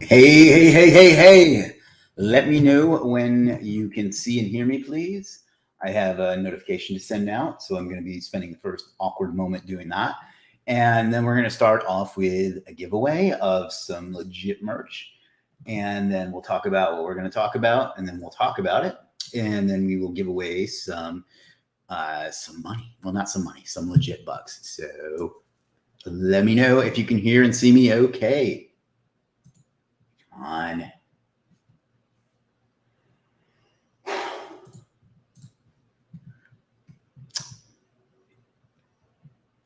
Hey. Let me know when you can see and hear me, please. I have a notification to send out, so I'm going to be spending the first awkward moment doing that. And then we're going to start off with a giveaway of some legit merch. And then we'll talk about what we're going to talk about, and then we'll talk about it. And then we will give away some money. Well, not some money, some legit bucks. So let me know if you can hear and see me okay. Come on.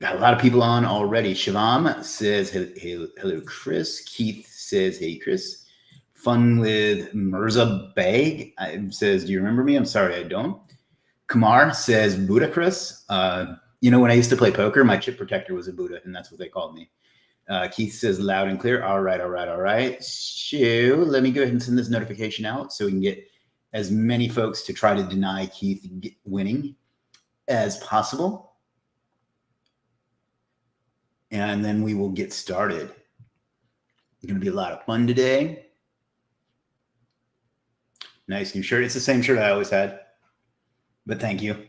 Got a lot of people on already. Shivam says, hello, Chris. Keith says, hey, Chris. Fun with Mirza Beg says, do you remember me? I'm sorry, I don't. Kumar says, Buddha, Chris. When I used to play poker, my chip protector was a Buddha, and that's what they called me. Keith says, loud and clear. All right. So let me go ahead and send this notification out so we can get as many folks to try to deny Keith winning as possible. And then we will get started. It's going to be a lot of fun today. Nice new shirt. It's the same shirt I always had, but thank you.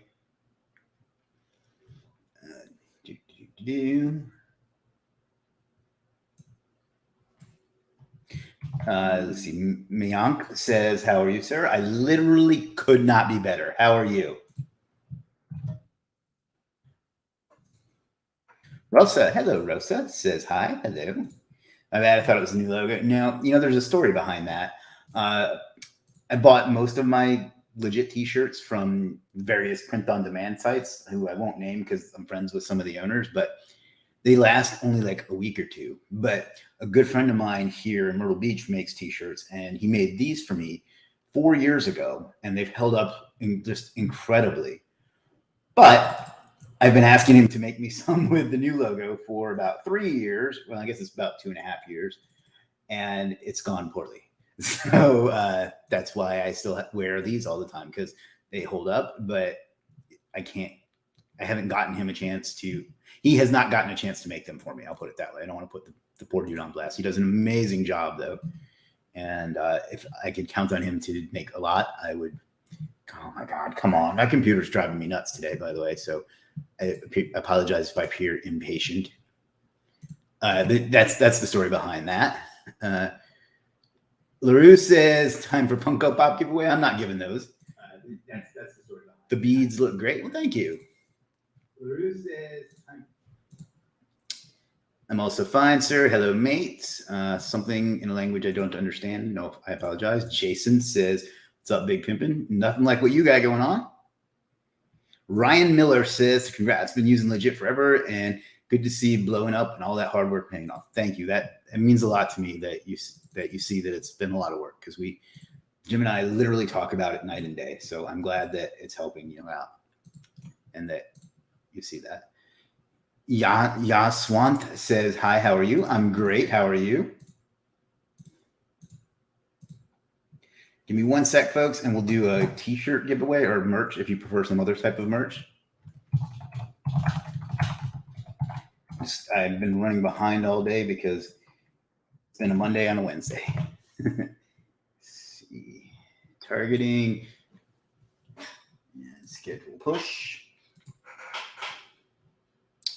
Let's see. Mayank says, how are you, sir? I literally could not be better. How are you? Rosa, hello, Rosa, says hi, hello. I thought it was a new logo. No, there's a story behind that. I bought most of my legit t-shirts from various print-on-demand sites, who I won't name because I'm friends with some of the owners, but they last only like a week or two. But a good friend of mine here in Myrtle Beach makes t-shirts, and he made these for me 4 years ago, and they've held up just incredibly. But I've been asking him to make me some with the new logo for about 3 years. Well, I guess it's about 2.5 years, and it's gone poorly. So that's why I still wear these all the time, because they hold up, but I haven't gotten him a chance to, he has not gotten a chance to make them for me. I'll put it that way. I don't want to put the poor dude on blast. He does an amazing job though. And if I could count on him to make a lot, I would. Oh my God, come on. My computer's driving me nuts today, by the way. So I apologize if I appear impatient. That's the story behind that. LaRue says, time for Funko Pop giveaway. I'm not giving those. That's the story behind it. The beads look great. Well, thank you. LaRue says, I'm also fine, sir. Hello, mates. Something in a language I don't understand. No, I apologize. Jason says, what's up, Big Pimpin'? Nothing like what you got going on. Ryan Miller says, congrats, been using Legit forever, and good to see you blowing up and all that hard work paying off. Thank you. It means a lot to me that you see that it's been a lot of work, because Jim and I literally talk about it night and day. So I'm glad that it's helping you out and that you see that. Swant says, hi, how are you? I'm great. How are you? Give me 1 sec, folks, and we'll do a t-shirt giveaway or merch if you prefer some other type of merch. I've been running behind all day because it's been a Monday on a Wednesday. Let's see. Targeting. Schedule push.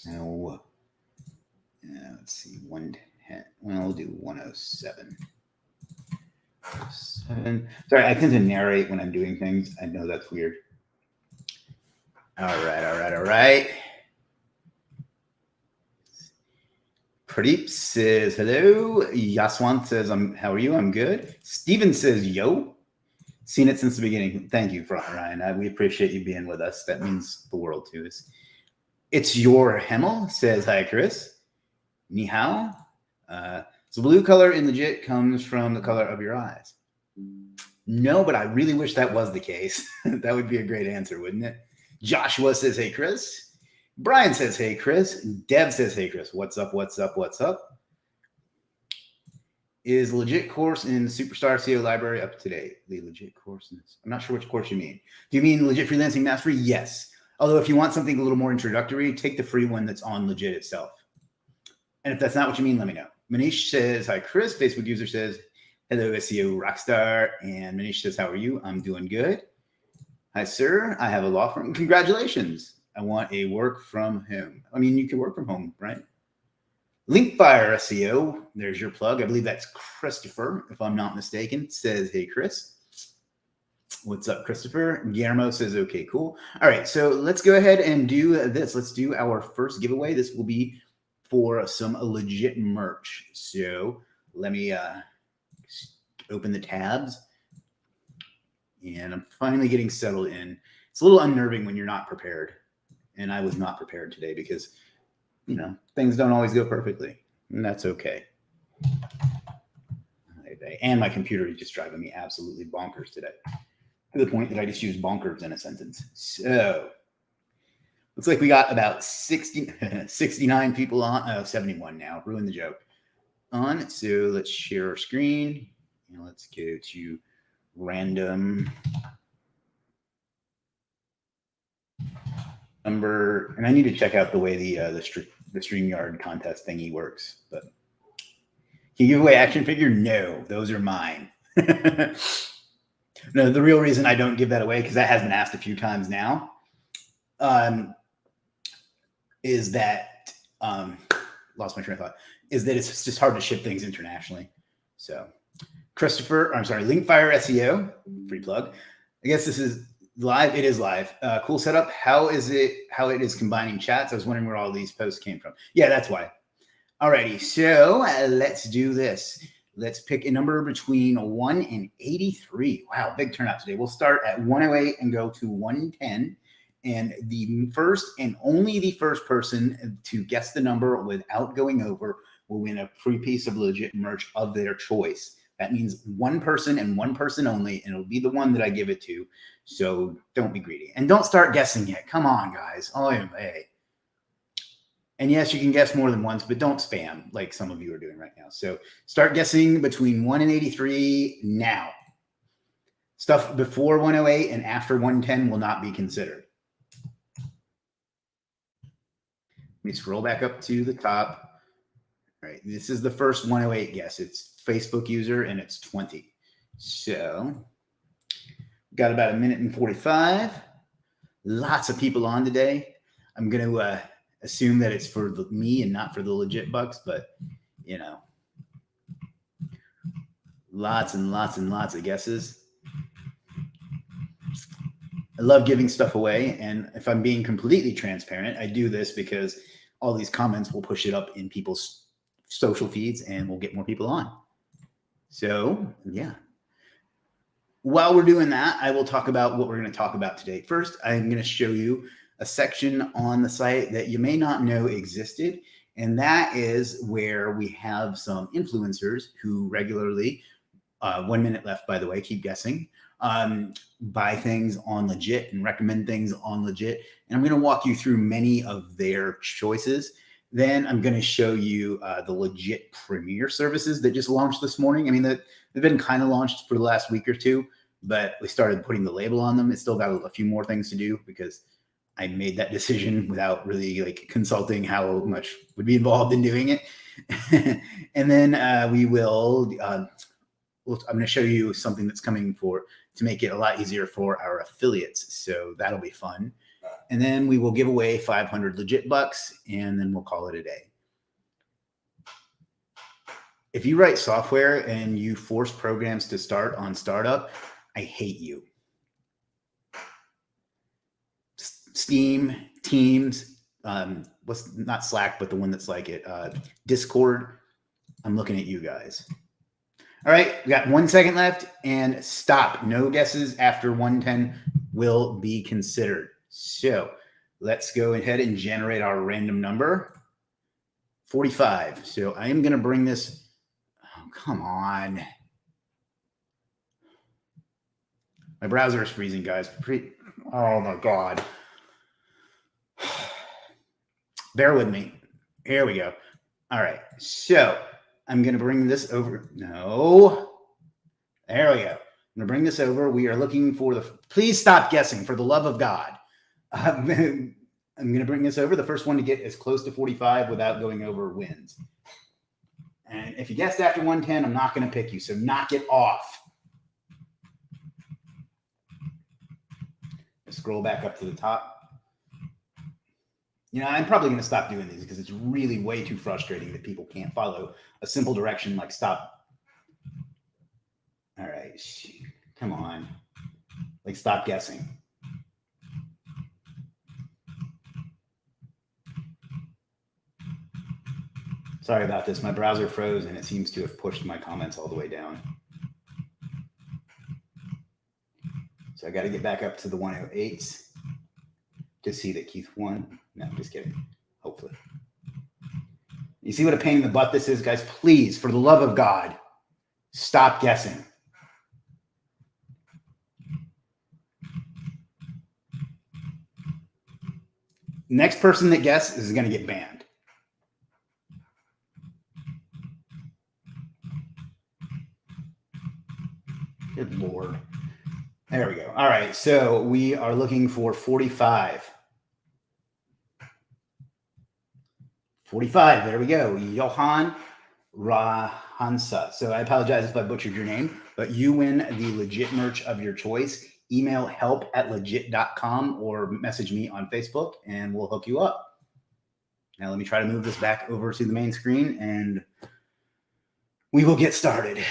Now, let's see. We'll do 107. Sorry, I tend to narrate when I'm doing things. I know that's weird. All right. Pradeep says, hello. Yaswant says, how are you? I'm good. Steven says, yo. Seen it since the beginning. Thank you, Ryan. We appreciate you being with us. That means the world to us. It's your Hemel says, hi, Chris. Ni hao. So blue color in Legit comes from the color of your eyes. No, but I really wish that was the case. That would be a great answer, wouldn't it? Joshua says, hey, Chris. Brian says, hey, Chris. Deb says, hey, Chris. What's up? Is Legit course in Superstar SEO Library up to date? The Legit course. I'm not sure which course you mean. Do you mean Legit Freelancing Mastery? Yes. Although if you want something a little more introductory, take the free one that's on Legit itself. And if that's not what you mean, let me know. Manish says, hi, Chris. Facebook user says, Hello, SEO Rockstar. And Manish says, how are you? I'm doing good. Hi, sir. I have a law firm. Congratulations. I want a work from home. I mean, you can work from home, right? Linkfire SEO. There's your plug. I believe that's Christopher, if I'm not mistaken. Says, hey, Chris. What's up, Christopher? Guillermo says, okay, cool. All right, so let's go ahead and do this. Let's do our first giveaway. This will be for some legit merch. So let me open the tabs. And I'm finally getting settled in. It's a little unnerving when you're not prepared. And I was not prepared today because, you know, things don't always go perfectly. And that's okay. And my computer is just driving me absolutely bonkers today, to the point that I just used bonkers in a sentence. So looks like we got about 69 people on. 71 now. Ruined the joke. On. So let's share our screen. And let's go to random number. And I need to check out the way the StreamYard contest thingy works. But can you give away action figure? No, those are mine. No, the real reason I don't give that away, because that has been asked a few times now, is that lost my train of thought. Is that it's just hard to ship things internationally. So, Christopher, I'm sorry, Linkfire SEO, free plug. I guess this is live. It is live. Cool setup. How it is combining chats? I was wondering where all these posts came from. Yeah, that's why. Alrighty, so let's do this. Let's pick a number between 1 and 83. Wow, big turnout today. We'll start at 108 and go to 110. And the first and only the first person to guess the number without going over will win a free piece of legit merch of their choice. That means one person and one person only, and it'll be the one that I give it to. So don't be greedy. And don't start guessing yet. Come on, guys. Oh, hey. And yes, you can guess more than once, but don't spam like some of you are doing right now. So start guessing between 1 and 83 now. Stuff before 108 and after 110 will not be considered. Let me scroll back up to the top. All right, this is the first 108 guess. It's Facebook user and it's 20. So got about 1 minute and 45. Lots of people on today. I'm going to assume that it's for me and not for the legit bucks, but you know, lots and lots and lots of guesses. I love giving stuff away, and if I'm being completely transparent, I do this because all these comments will push it up in people's social feeds and we'll get more people on. So yeah, while we're doing that, I will talk about what we're going to talk about today. First, I'm going to show you a section on the site that you may not know existed. And that is where we have some influencers who regularly, 1 minute left, by the way, keep guessing, buy things on Legit and recommend things on Legit. And I'm going to walk you through many of their choices. Then I'm going to show you the Legit Premier services that just launched this morning. I mean, they've been kind of launched for the last week or two, but we started putting the label on them. It's still got a few more things to do because I made that decision without really like consulting how much would be involved in doing it. And then we will, I'm going to show you something that's coming to make it a lot easier for our affiliates. So that'll be fun. And then we will give away 500 legit bucks and then we'll call it a day. If you write software and you force programs to start on startup, I hate you. Steam, Teams, what's not Slack, but the one that's like it, Discord. I'm looking at you guys. All right, we got 1 second left and stop. No guesses after 110 will be considered. So let's go ahead and generate our random number. 45. So I am going to bring this. Oh, come on. My browser is freezing, guys. Oh my God. Bear with me. Here we go. All right. So I'm going to bring this over. No. There we go. I'm going to bring this over. We are looking for please stop guessing for the love of God. I'm going to bring this over. The first one to get as close to 45 without going over wins. And if you guessed after 110, I'm not going to pick you. So knock it off. Scroll back up to the top. You know, I'm probably going to stop doing these because it's really way too frustrating that people can't follow a simple direction like stop. All right. Come on. Like stop guessing. Sorry about this. My browser froze and it seems to have pushed my comments all the way down. So I got to get back up to the 108s to see that Keith won. No, I'm just kidding. Hopefully. You see what a pain in the butt this is, guys? Please, for the love of God, stop guessing. Next person that guesses is going to get banned. Good Lord. There we go. All right. So we are looking for 45. 45. There we go. Johan Rahansa. So I apologize if I butchered your name, but you win the Legiit merch of your choice. Email help@legiit.com or message me on Facebook and we'll hook you up. Now let me try to move this back over to the main screen and we will get started.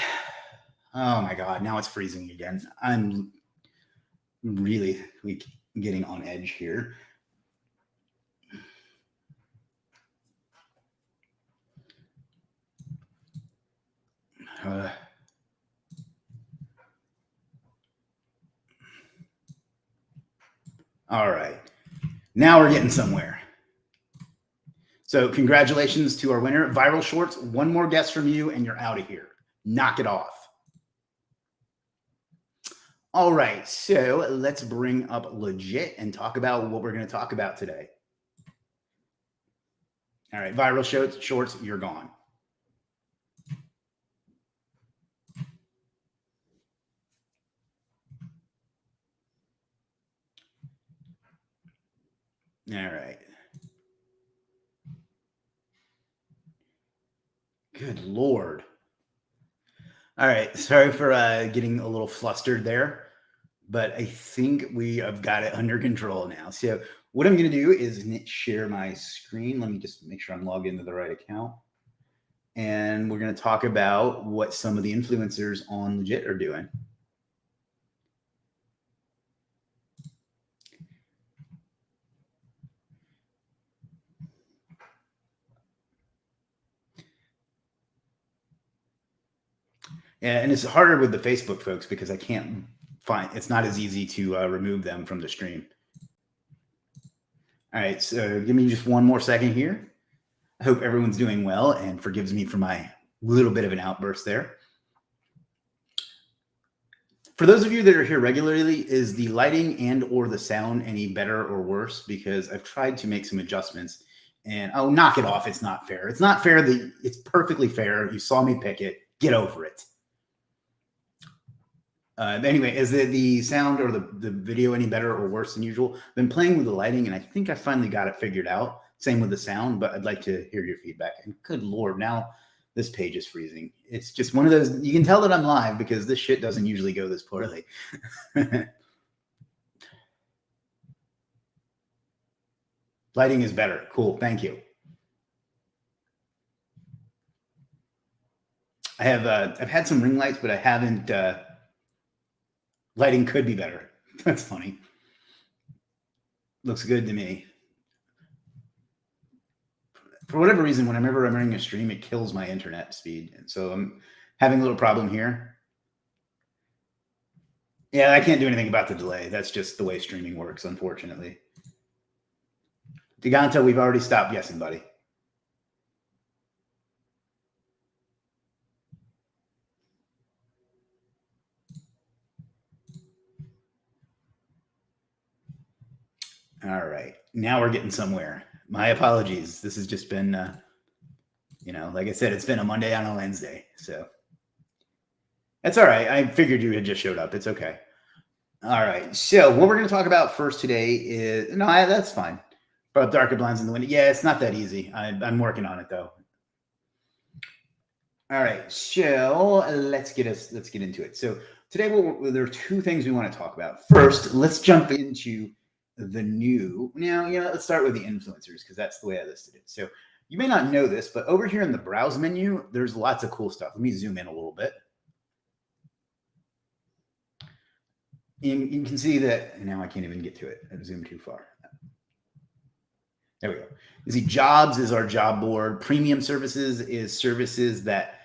Oh my God. Now it's freezing again. I'm really getting on edge here. All right. Now we're getting somewhere. So congratulations to our winner. Viral Shorts, one more guess from you and you're out of here. Knock it off. All right. So let's bring up Legiit and talk about what we're going to talk about today. All right. Viral Shorts, you're gone. All right. Good Lord. All right. Sorry for getting a little flustered there, but I think we have got it under control now. So what I'm going to do is share my screen. Let me just make sure I'm logged into the right account. And we're going to talk about what some of the influencers on Legiit are doing. Yeah, and it's harder with the Facebook folks because I can't find, it's not as easy to remove them from the stream. All right, so give me just one more second here. I hope everyone's doing well and forgives me for my little bit of an outburst there. For those of you that are here regularly, is the lighting and or the sound any better or worse? Because I've tried to make some adjustments and oh, knock it off. It's not fair. It's not fair. It's perfectly fair. You saw me pick it. Get over it. Anyway, is the sound or the video any better or worse than usual? I've been playing with the lighting and I think I finally got it figured out. Same with the sound, but I'd like to hear your feedback. And good Lord, now this page is freezing. It's just one of those, you can tell that I'm live because this shit doesn't usually go this poorly. Lighting is better. Cool. Thank you. I have, I've had some ring lights, but I haven't, lighting could be better. That's funny. Looks good to me. For whatever reason, whenever I'm running a stream, it kills my internet speed. And so I'm having a little problem here. Yeah, I can't do anything about the delay. That's just the way streaming works, unfortunately. Diganta, we've already stopped guessing, buddy. All right. Now we're getting somewhere. My apologies. This has just been, you know, like I said, it's been a Monday on a Wednesday. So that's all right. I figured you had just showed up. It's okay. All right. So what we're going to talk about first today is, no, that's fine. But darker blinds in the window. Yeah, it's not that easy. I'm working on it, though. All right, so let's get into it. So today there are two things we want to talk about. First, let's jump into the new. Now, let's start with the influencers because that's the way I listed it. So you may not know this, but over here in the browse menu, there's lots of cool stuff. Let me zoom in a little bit. You can see that now I can't even get to it. I've zoomed too far. There we go. You see, jobs is our job board. Premium services is services that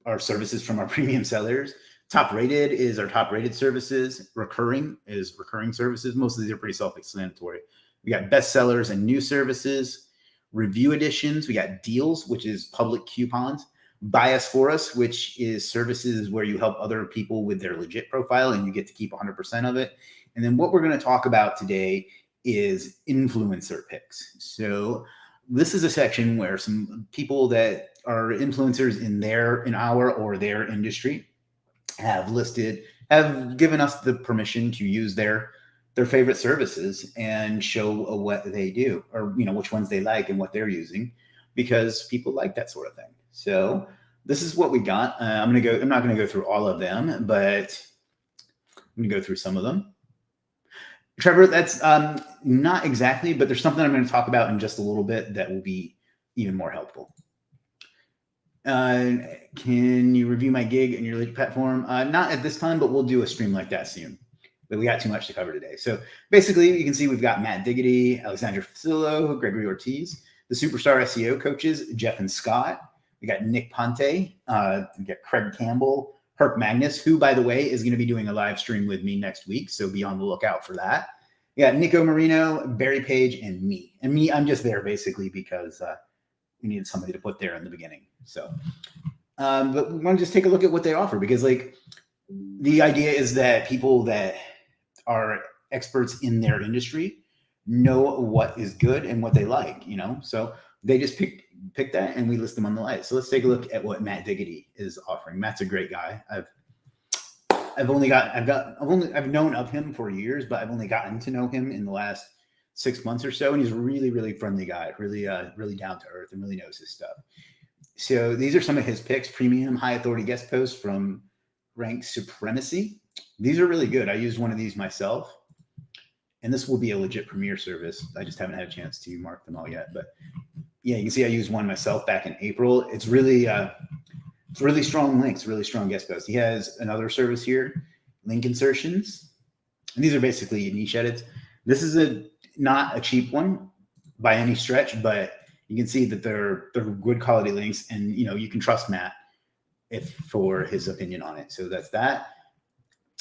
are services from our premium sellers. Top rated is our top rated services. Recurring is recurring services. Most of these are pretty self-explanatory. We got bestsellers and new services. Review editions. We got deals, which is public coupons. Bias for us, which is services where you help other people with their legit profile and you get to keep 100% of it. And then what we're going to talk about today is influencer picks. So this is a section where some people that are influencers in our or their industry have given us the permission to use their favorite services and show what they do, or which ones they like and what they're using, because people like that sort of thing. So this is what we got. I'm not going to go through all of them, but I'm going to go through some of them. Trevor, that's not exactly, but there's something I'm going to talk about in just a little bit that will be even more helpful. Can you review my gig and your Legiit platform? Not at this time, but we'll do a stream like that soon. But we got too much to cover today. So basically, you can see we've got Matt Diggity, Alexandra Fasulo, Gregory Ortiz, the superstar SEO coaches, Jeff and Scott. We got Nick Ponte. We got Craig Campbell, Herc Magnus, who, by the way, is going to be doing a live stream with me next week. So be on the lookout for that. We got Nico Moreno, Barry Page, and me. And me, I'm just there basically because we needed somebody to put there in the beginning. So, but we want to just take a look at what they offer, because the idea is that people that are experts in their industry know what is good and what they like, so they just pick that and we list them on the light. So let's take a look at what Matt Diggity is offering. Matt's a great guy. I've known of him for years, but I've only gotten to know him in the last 6 months or so. And he's a really, really friendly guy, really down to earth and really knows his stuff. So these are some of his picks: premium high authority guest posts from Rank Supremacy. These are really good. I used one of these myself, and this will be a legit premier service. I just haven't had a chance to mark them all yet, but yeah, you can see I used one myself back in April. It's really strong links, really strong guest posts. He has another service here, link insertions. And these are basically niche edits. This is not a cheap one by any stretch, but you can see that they're good quality links, and you can trust Matt for his opinion on it. So that's that.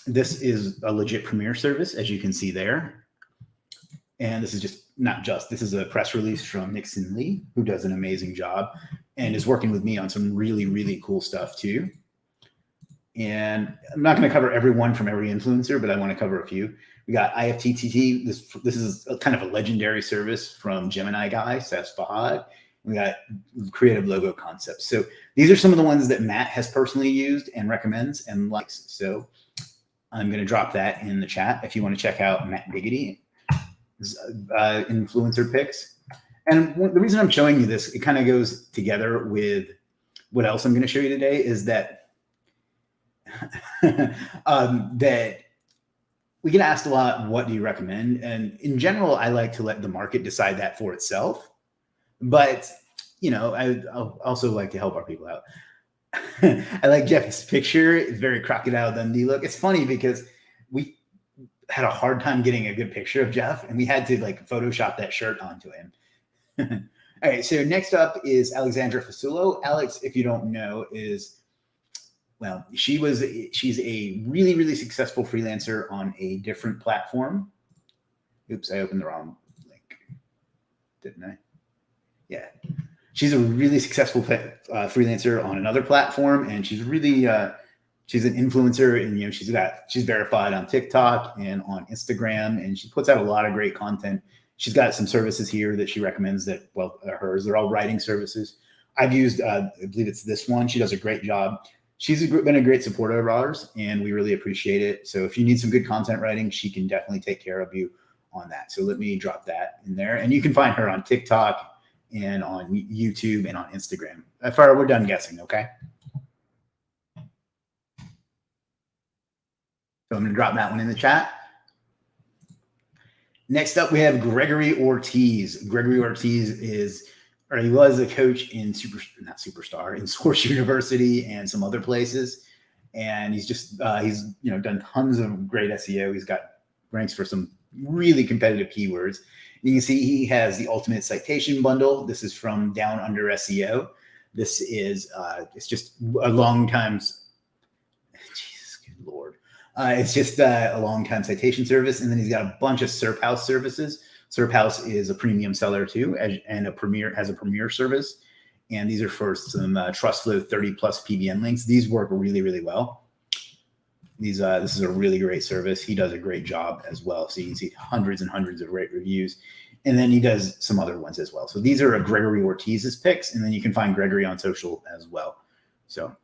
This is a legit premier service, as you can see there. And this is this is a press release from Nixon Lee, who does an amazing job and is working with me on some really, really cool stuff too. And I'm not going to cover every one from every influencer, but I want to cover a few. We got IFTTT. This is kind of a legendary service from Gemini guy, Sas Fahad. We got creative logo concepts. So these are some of the ones that Matt has personally used and recommends and likes. So I'm going to drop that in the chat if you want to check out Matt Diggity influencer picks. And the reason I'm showing you this, it kind of goes together with what else I'm going to show you today, is that that we get asked a lot, what do you recommend? And in general, I like to let the market decide that for itself. But, I also like to help our people out. I like Jeff's picture. It's very Crocodile Dundee look. It's funny because we had a hard time getting a good picture of Jeff, and we had to Photoshop that shirt onto him. All right, so next up is Alexandra Fasulo. Alex, if you don't know, she's a really, really successful freelancer on a different platform. Oops, I opened the wrong link, didn't I? Yeah. She's a really successful freelancer on another platform, and she's really she's an influencer, and she's verified on TikTok and on Instagram, and she puts out a lot of great content. She's got some services here that she recommends that are hers. They're all writing services. I've used I believe it's this one. She does a great job. She's been a great supporter of ours, and we really appreciate it. So if you need some good content writing, she can definitely take care of you on that. So let me drop that in there, and you can find her on TikTok and on YouTube and on Instagram. We're done guessing, okay? So I'm going to drop that one in the chat. Next up, we have Gregory Ortiz. Gregory Ortiz he was a coach in in Source University and some other places. And he's done tons of great SEO. He's got ranks for some really competitive keywords. And you can see he has the Ultimate Citation Bundle. This is from Down Under SEO. This is it's just a long time. Jesus, good Lord. It's just a long time citation service. And then he's got a bunch of SERP House services. SERP House is a premium seller too, and has a premier service. And these are for some TrustFlow 30 plus PBN links. These work really, really well. This is a really great service. He does a great job as well. So you can see hundreds and hundreds of great reviews. And then he does some other ones as well. So these are Gregory Ortiz's picks. And then you can find Gregory on social as well. So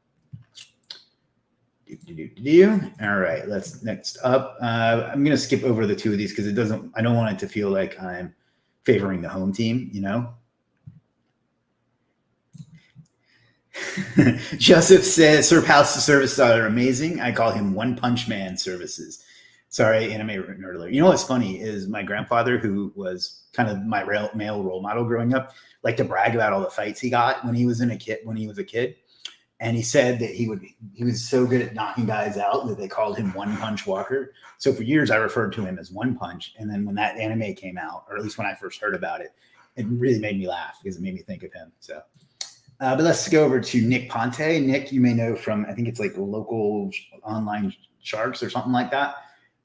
all right, next up. I'm going to skip over the two of these because I don't want it to feel like I'm favoring the home team, you know? Joseph says, SERP House services are amazing. I call him One Punch Man services. Sorry, anime nerd alert. You know what's funny is my grandfather, who was kind of my male role model growing up, liked to brag about all the fights he got when he was a kid. And he said that he was so good at knocking guys out that they called him One Punch Walker. So for years I referred to him as One Punch. And then when that anime came out, or at least when I first heard about it, it really made me laugh because it made me think of him. So, but let's go over to Nick Ponte. Nick, you may know from, I think it's like local online sharks or something like that.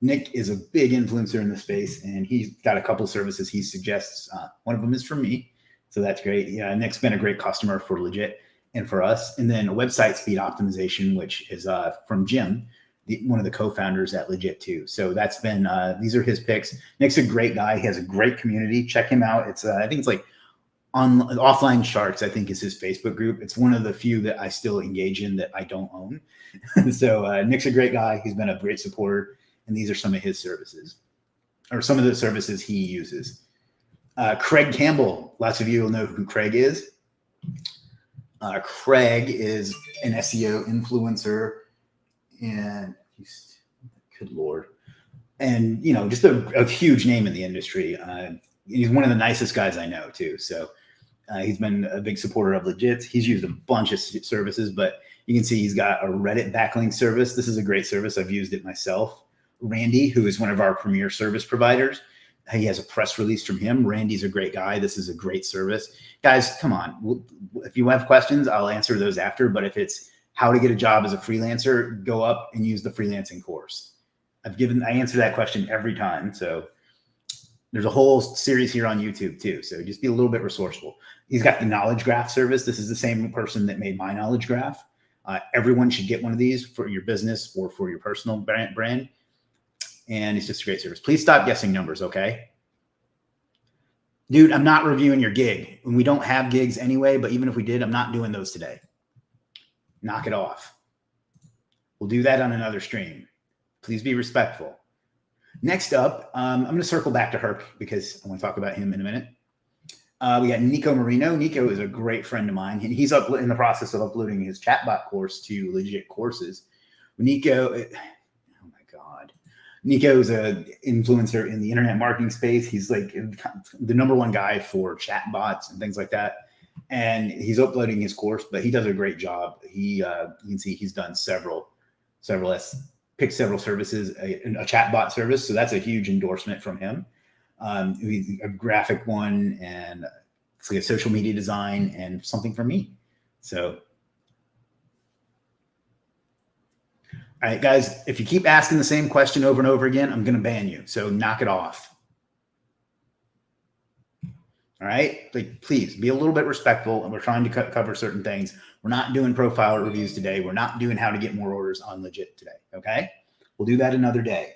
Nick is a big influencer in the space, and he's got a couple services he suggests. One of them is from me. So that's great. Yeah, Nick's been a great customer for Legiit and for us. And then a website speed optimization, which is from Jim, one of the co-founders at Legiit too. So that's been, these are his picks. Nick's a great guy. He has a great community. Check him out. It's, I think it's like Offline Sharks, I think is his Facebook group. It's one of the few that I still engage in that I don't own. So Nick's a great guy. He's been a great supporter. And these are some of his services, or some of the services he uses. Craig Campbell. Lots of you will know who Craig is. Craig is an SEO influencer, and he's, good Lord, and just a huge name in the industry. He's one of the nicest guys I know too. So he's been a big supporter of Legiit. He's used a bunch of services, but you can see he's got a Reddit backlink service. This is a great service. I've used it myself. Randy, who is one of our premier service providers, he has a press release from him. Randy's a great guy. This is a great service. Guys, come on. If you have questions, I'll answer those after. But if it's how to get a job as a freelancer, go up and use the freelancing course. I answer that question every time. So there's a whole series here on YouTube too. So just be a little bit resourceful. He's got the knowledge graph service. This is the same person that made my knowledge graph. Everyone should get one of these for your business or for your personal brand. And it's just a great service. Please stop guessing numbers, okay? Dude, I'm not reviewing your gig. And we don't have gigs anyway, but even if we did, I'm not doing those today. Knock it off. We'll do that on another stream. Please be respectful. Next up, I'm going to circle back to Herc because I want to talk about him in a minute. We got Nico Moreno. Nico is a great friend of mine, and he's in the process of uploading his chatbot course to Legiit Courses. Nico is an influencer in the internet marketing space. He's like the number one guy for chatbots and things like that. And he's uploading his course, but he does a great job. You can see he's done picked several services, a chatbot service. So that's a huge endorsement from him. A graphic one, and it's like a social media design and something for me. So, all right, guys, if you keep asking the same question over and over again, I'm going to ban you. So knock it off. All right, like, please be a little bit respectful. And we're trying to cover certain things. We're not doing profile reviews today. We're not doing how to get more orders on Legiit today. Okay, we'll do that another day.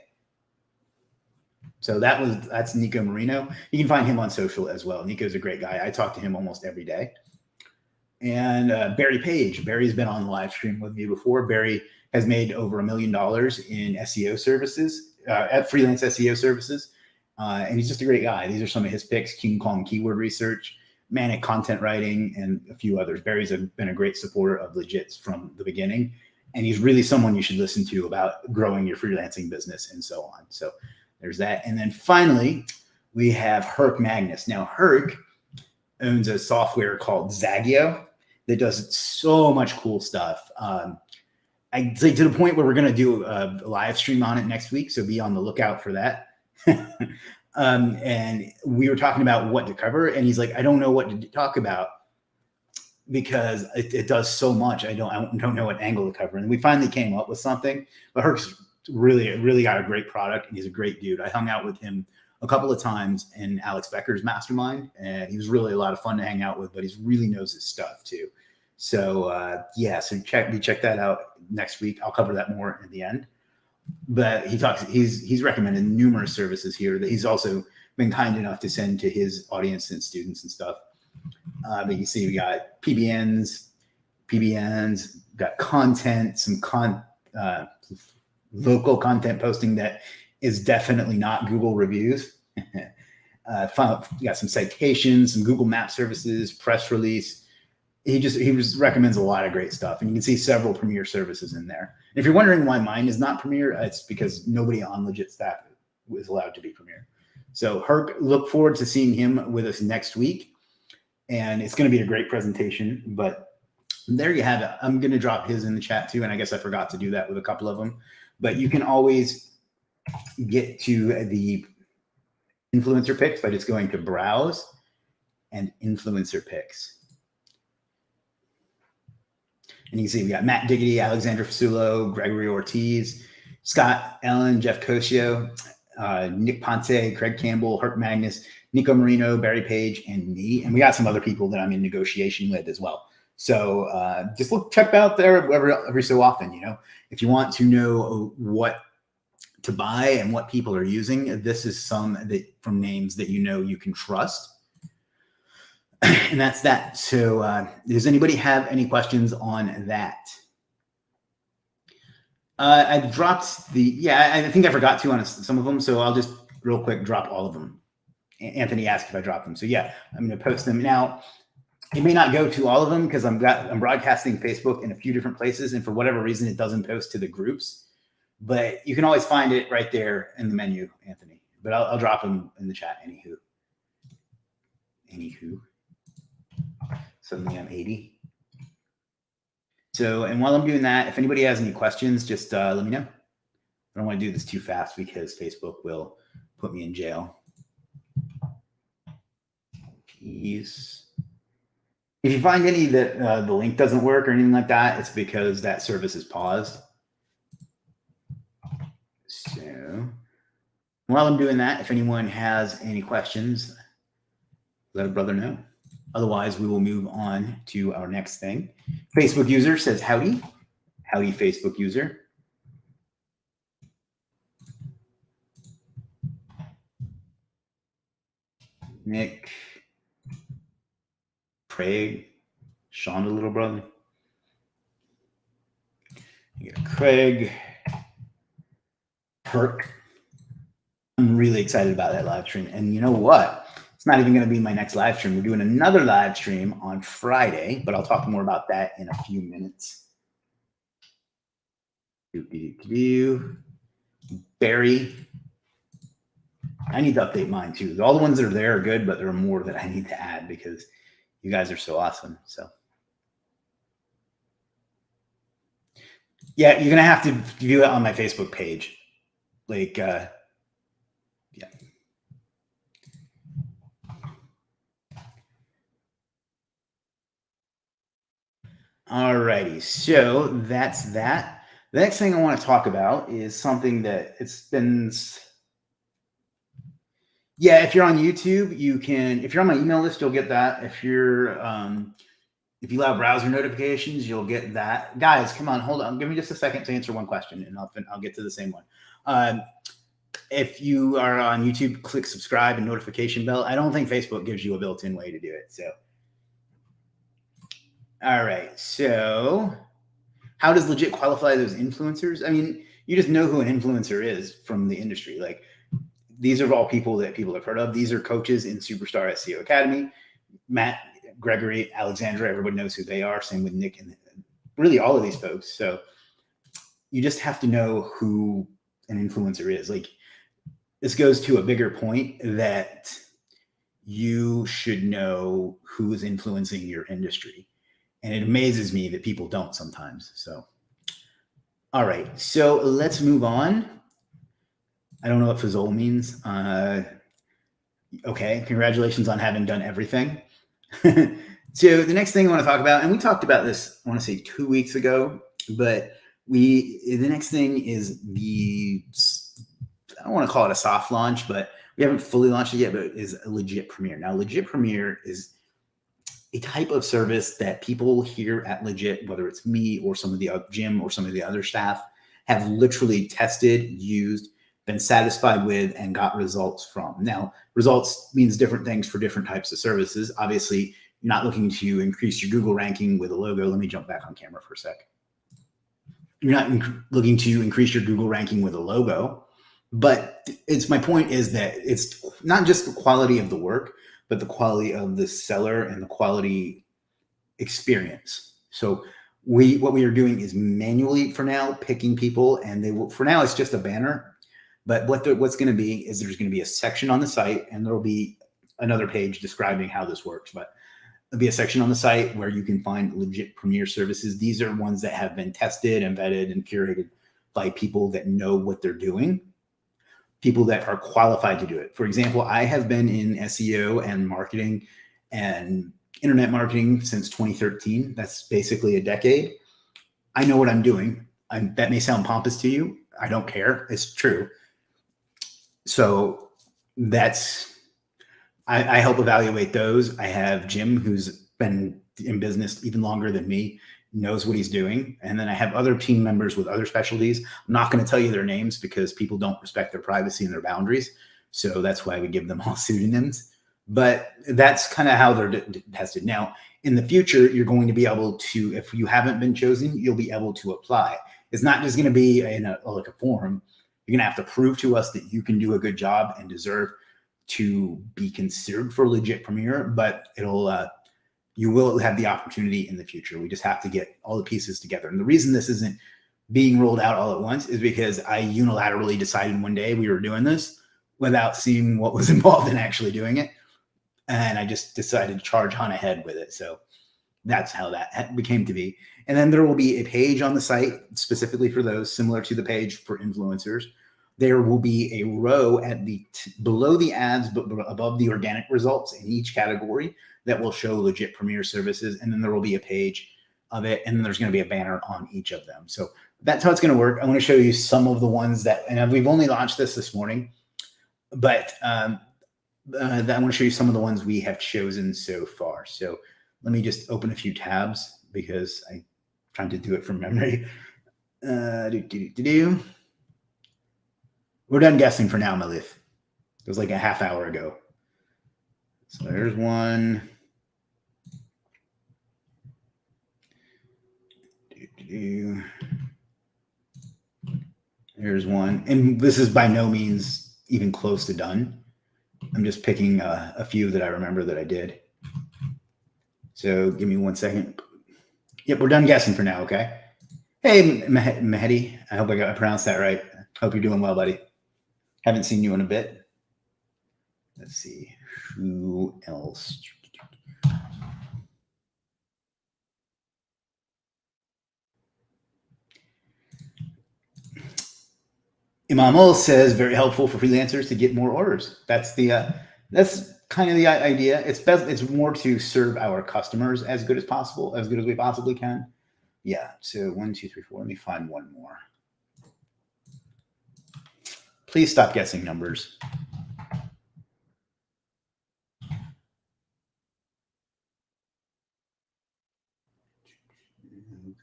So that's Nico Moreno. You can find him on social as well. Nico's a great guy. I talk to him almost every day. And Barry Page. Barry's been on the live stream with me before. Barry has made over $1 million in SEO services, at freelance SEO services. And he's just a great guy. These are some of his picks: King Kong keyword research, manic content writing, and a few others. Barry's been a great supporter of Legiit from the beginning. and he's really someone you should listen to about growing your freelancing business and so on. So there's that. And then finally, we have Herc Magnus. Now, Herc owns a software called Zaggio that does so much cool stuff. I'd say to the point where we're going to do a live stream on it next week. So be on the lookout for that. And we were talking about what to cover. And he's like, I don't know what to talk about because it does so much. I don't know what angle to cover. And we finally came up with something. But Herc's really got a great product, and he's a great dude. I hung out with him a couple of times in Alex Becker's mastermind, and he was really a lot of fun to hang out with, but he really knows his stuff too. So so check that out next week. I'll cover that more in the end. But he's recommended numerous services here that he's also been kind enough to send to his audience and students and stuff. But you see, we got PBNs, got content, some local content posting that is definitely not Google reviews. You got some citations, some Google Map services, press release. He just recommends a lot of great stuff, and you can see several Premier services in there. And if you're wondering why mine is not Premier, it's because nobody on Legiit staff is allowed to be Premier. So Herc, look forward to seeing him with us next week, and it's going to be a great presentation. But there you have it. I'm going to drop his in the chat too, and I guess I forgot to do that with a couple of them. But you can always get to the influencer picks by just going to Browse and Influencer Picks. And you can see we got Matt Diggity, Alexandra Fasulo, Gregory Ortiz, Scott Ellen, Jeff Cosio, Nick Ponte, Craig Campbell, Herc Magnus, Nico Moreno, Barry Page, and me. And we got some other people that I'm in negotiation with as well. So just check out there every so often. If you want to know what to buy and what people are using, this is some from names that you can trust. And that's that. So does anybody have any questions on that? I dropped I think I forgot to on some of them. So I'll just real quick drop all of them. Anthony asked if I dropped them. So yeah, I'm going to post them now. It may not go to all of them because I'm broadcasting Facebook in a few different places. And for whatever reason, it doesn't post to the groups. But you can always find it right there in the menu, Anthony. But I'll drop them in the chat. Anywho. Suddenly I'm 80. So, and while I'm doing that, if anybody has any questions, just let me know. I don't want to do this too fast because Facebook will put me in jail. Peace. If you find any that the link doesn't work or anything like that, it's because that service is paused. So while I'm doing that, if anyone has any questions, let a brother know. Otherwise, we will move on to our next thing. Facebook user says, howdy. Howdy, Facebook user. Nick, Craig, Sean, the little brother. You got Craig, Herc. I'm really excited about that live stream. And you know what? It's not even going to be my next live stream. We're doing another live stream on Friday, but I'll talk more about that in a few minutes. Barry. I need to update mine too. All the ones that are there are good, but there are more that I need to add because you guys are so awesome. So yeah, you're going to have to view it on my Facebook page. Yeah. All righty. So that's that. The next thing I want to talk about is something that it's been. Yeah, if you're on YouTube, you can. If you're on my email list, you'll get that. If you allow browser notifications, you'll get that. Guys, come on, hold on. Give me just a second to answer one question, and I'll get to the same one. If you are on YouTube, click subscribe and notification bell. I don't think Facebook gives you a built-in way to do it. So, all right. So, how does Legiit qualify those influencers? I mean, you just know who an influencer is from the industry. Like, these are all people that people have heard of. These are coaches in Superstar SEO Academy. Matt, Gregory, Alexandra, everybody knows who they are. Same with Nick and really all of these folks. So you just have to know who an influencer is. Like, this goes to a bigger point that you should know who is influencing your industry. And it amazes me that people don't sometimes. So, all right. So let's move on. I don't know what Fasolo means. Okay. Congratulations on having done everything. So the next thing I want to talk about, and we talked about this, I want to say 2 weeks ago, but the next thing is I don't want to call it a soft launch, but we haven't fully launched it yet, but it is a Legiit Premier. Now, Legiit Premier is a type of service that people here at Legiit, whether it's me or some of the Jim or some of the other staff, have literally tested, used, been satisfied with, and got results from. Now, results means different things for different types of services. Obviously, you're not looking to increase your Google ranking with a logo. Let me jump back on camera for a sec. You're not looking to increase your Google ranking with a logo, but my point is that it's not just the quality of the work, but the quality of the seller and the quality experience. So what we are doing is manually for now picking people, and for now it's just a banner. But what's going to be is there's going to be a section on the site, and there'll be another page describing how this works. But there'll be a section on the site where you can find Legiit Premier services. These are ones that have been tested and vetted and curated by people that know what they're doing, people that are qualified to do it. For example, I have been in SEO and marketing and internet marketing since 2013. That's basically a decade. I know what I'm doing. That may sound pompous to you. I don't care. It's true. So I help evaluate those. I have Jim, who's been in business even longer than me, knows what he's doing. And then I have other team members with other specialties. I'm not going to tell you their names because people don't respect their privacy and their boundaries. So that's why we give them all pseudonyms. But that's kind of how they're tested. Now, in the future, you're going to be able to, if you haven't been chosen, you'll be able to apply. It's not just going to be like a form. You're going to have to prove to us that you can do a good job and deserve to be considered for Legiit Premier, but you will have the opportunity in the future. We just have to get all the pieces together. And the reason this isn't being rolled out all at once is because I unilaterally decided one day we were doing this without seeing what was involved in actually doing it. And I just decided to charge on ahead with it. So that's how that became to be. And then there will be a page on the site specifically for those, similar to the page for influencers. There will be a row at below the ads, but above the organic results in each category that will show Legiit Premier services. And then there will be a page of it. And then there's going to be a banner on each of them. So that's how it's going to work. I want to show you some of the ones and we've only launched this morning, but I want to show you some of the ones we have chosen so far. So let me just open a few tabs because I'm trying to do it from memory. We're done guessing for now, Malif. It was like a half hour ago. So there's one. There's one. And this is by no means even close to done. I'm just picking a few that I remember that I did. So give me 1 second. Yep, we're done guessing for now, okay? Hey, Mehdi. I hope I pronounced that right. Hope you're doing well, buddy. Haven't seen you in a bit. Let's see. Who else? Imamul says very helpful for freelancers to get more orders. That's kind of the idea. It's more to serve our customers as good as possible, as good as we possibly can. Yeah. So 1, 2, 3, 4. Let me find one more. Please stop guessing numbers.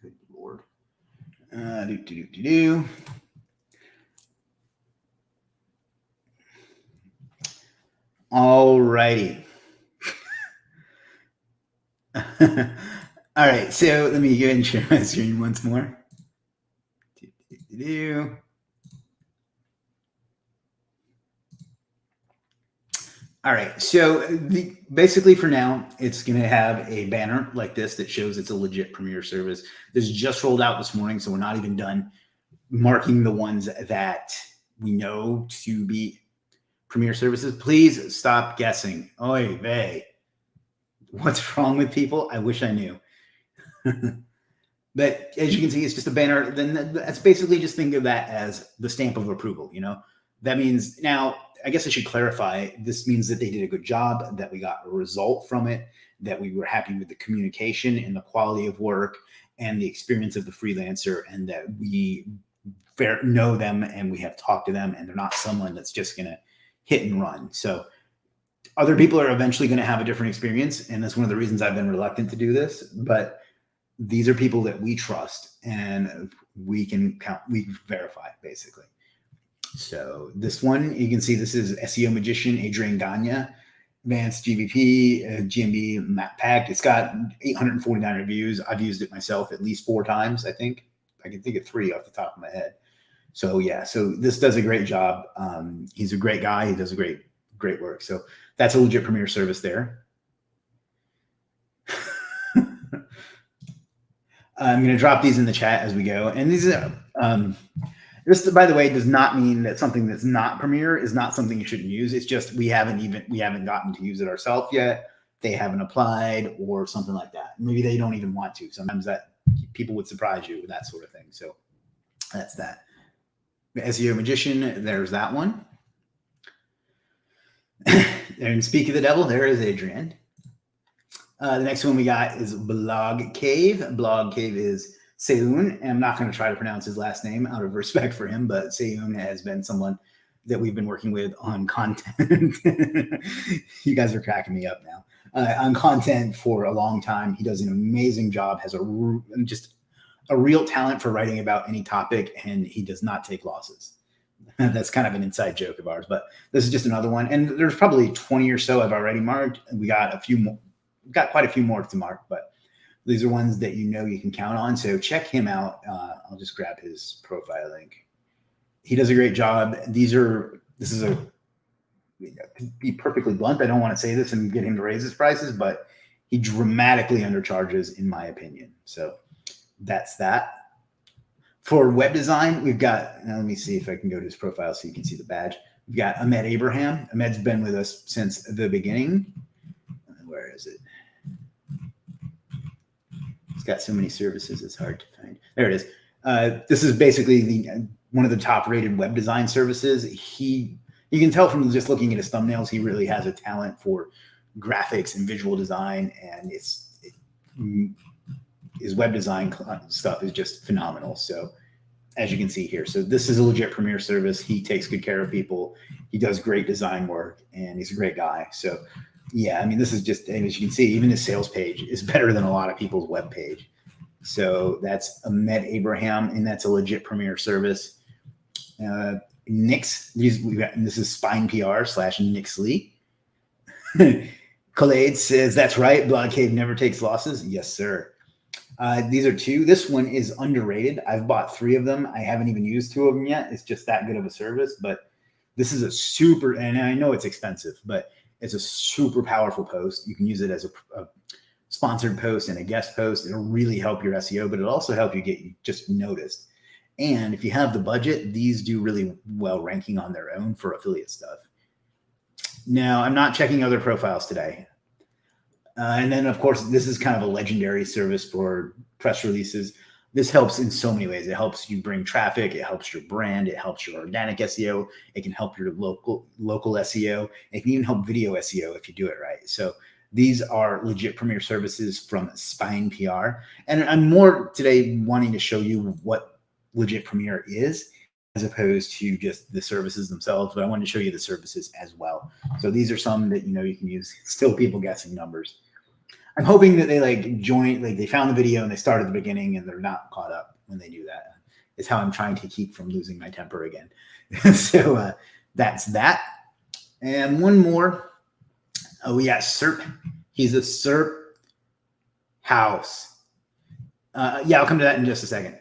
Good Lord. All righty. All right. So let me go ahead and share my screen once more. All right. So basically for now, it's going to have a banner like this that shows it's a Legiit Premier service. This just rolled out this morning, so we're not even done marking the ones that we know to be premier services. Please stop guessing. Oy vey. What's wrong with people? I wish I knew. But as you can see, it's just a banner. Then that's basically, just think of that as the stamp of approval. That means, now, I guess I should clarify, this means that they did a good job, that we got a result from it, that we were happy with the communication and the quality of work and the experience of the freelancer, and that we know them and we have talked to them, and they're not someone that's just going to hit and run. So other people are eventually going to have a different experience, and that's one of the reasons I've been reluctant to do this. But these are people that we trust and we can verify, basically. So this one, you can see this is SEO magician Adrian Gagne, advanced GBP, GMB map packed. It's got 849 reviews. I've used it myself at least 4 times. I think I can think of 3 off the top of my head. So yeah, so this does a great job. He's a great guy. He does a great work. So that's a legit premier service there. I'm going to drop these in the chat as we go. And these are, this, by the way, does not mean that something that's not premier is not something you shouldn't use. It's just we haven't gotten to use it ourselves yet. They haven't applied or something like that. Maybe they don't even want to. Sometimes that people would surprise you with that sort of thing. So that's that. The SEO magician, there's that one. And speak of the devil, there is Adrian. The next one we got is Blog Cave. Blog Cave is Seun, and I'm not going to try to pronounce his last name out of respect for him, but Seun has been someone that we've been working with on content. You guys are cracking me up now. On content for a long time. He does an amazing job, has just a real talent for writing about any topic, and he does not take losses. That's kind of an inside joke of ours, but this is just another one. And there's probably 20 or so I've already marked, and we got a few more. We've got quite a few more to mark, but these are ones that you can count on. So check him out. I'll just grab his profile link. He does a great job. To be perfectly blunt, I don't want to say this and get him to raise his prices, but he dramatically undercharges, in my opinion. So that's that. For web design, we've got, now let me see if I can go to his profile so you can see the badge. We've got Ahmed Abraham. Ahmed's been with us since the beginning. Where is it? It's got so many services, it's hard to find. There it is. This is basically one of the top rated web design services. You can tell from just looking at his thumbnails, he really has a talent for graphics and visual design, and his web design stuff is just phenomenal. So as you can see here, so this is a legit premier service. He takes good care of people. He does great design work, and he's a great guy. So yeah, I mean, this is just, as you can see, even his sales page is better than a lot of people's web page. So that's Ahmed Abraham, and that's a legit premier service. Nix, this is Spine PR / Nix Lee. Khaled says, that's right, Blog Cave never takes losses. Yes, sir. These are 2. This one is underrated. I've bought 3 of them. I haven't even used 2 of them yet. It's just that good of a service. But this is a super, and I know it's expensive, but it's a super powerful post. You can use it as a sponsored post and a guest post. It'll really help your SEO, but it'll also help you get just noticed. And if you have the budget, these do really well ranking on their own for affiliate stuff. Now, I'm not checking other profiles today. And then, of course, this is kind of a legendary service for press releases. This helps in so many ways. It helps you bring traffic. It helps your brand. It helps your organic SEO. It can help your local SEO. It can even help video SEO if you do it right. So these are legit premier services from Spine PR. And I'm more today wanting to show you what legit premier is, as opposed to just the services themselves. But I wanted to show you the services as well. So these are some that you can use. Still people guessing numbers. I'm hoping that they they found the video and they start at the beginning and they're not caught up when they do that. It's how I'm trying to keep from losing my temper again. So that's that. And one more. Oh, yeah, SERP. He's a SERP house. Yeah, I'll come to that in just a second.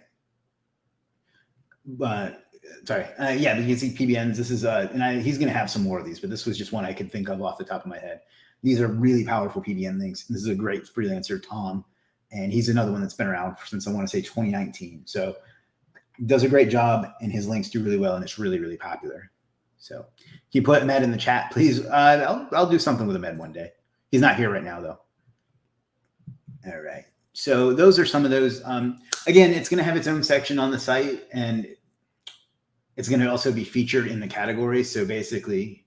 Sorry. Yeah, but you can see PBNs. This is, he's going to have some more of these, but this was just one I could think of off the top of my head. These are really powerful PBN links. This is a great freelancer, Tom, and he's another one that's been around since I want to say 2019. So does a great job, and his links do really well, and it's really, really popular. So can you put Ahmed in the chat, please? I'll do something with Ahmed one day. He's not here right now, though. All right. So those are some of those. Again, it's going to have its own section on the site, and it's going to also be featured in the category. So basically,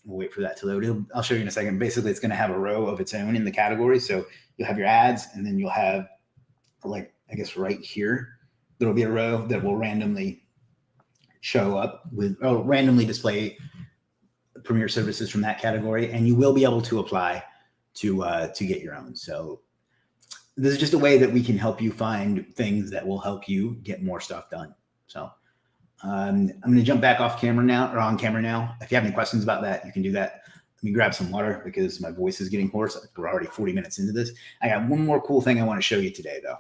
we'll wait for that to load. I'll show you in a second. Basically, it's going to have a row of its own in the category. So you'll have your ads, and then you'll have, like, I guess right here, there'll be a row that will randomly show up with, randomly display Premier services from that category, and you will be able to apply to get your own. So this is just a way that we can help you find things that will help you get more stuff done. So I'm going to jump back off camera now, or on camera now. If you have any questions about that, you can do that. Let me grab some water because my voice is getting hoarse. We're already 40 minutes into this. I got one more cool thing I want to show you today, though.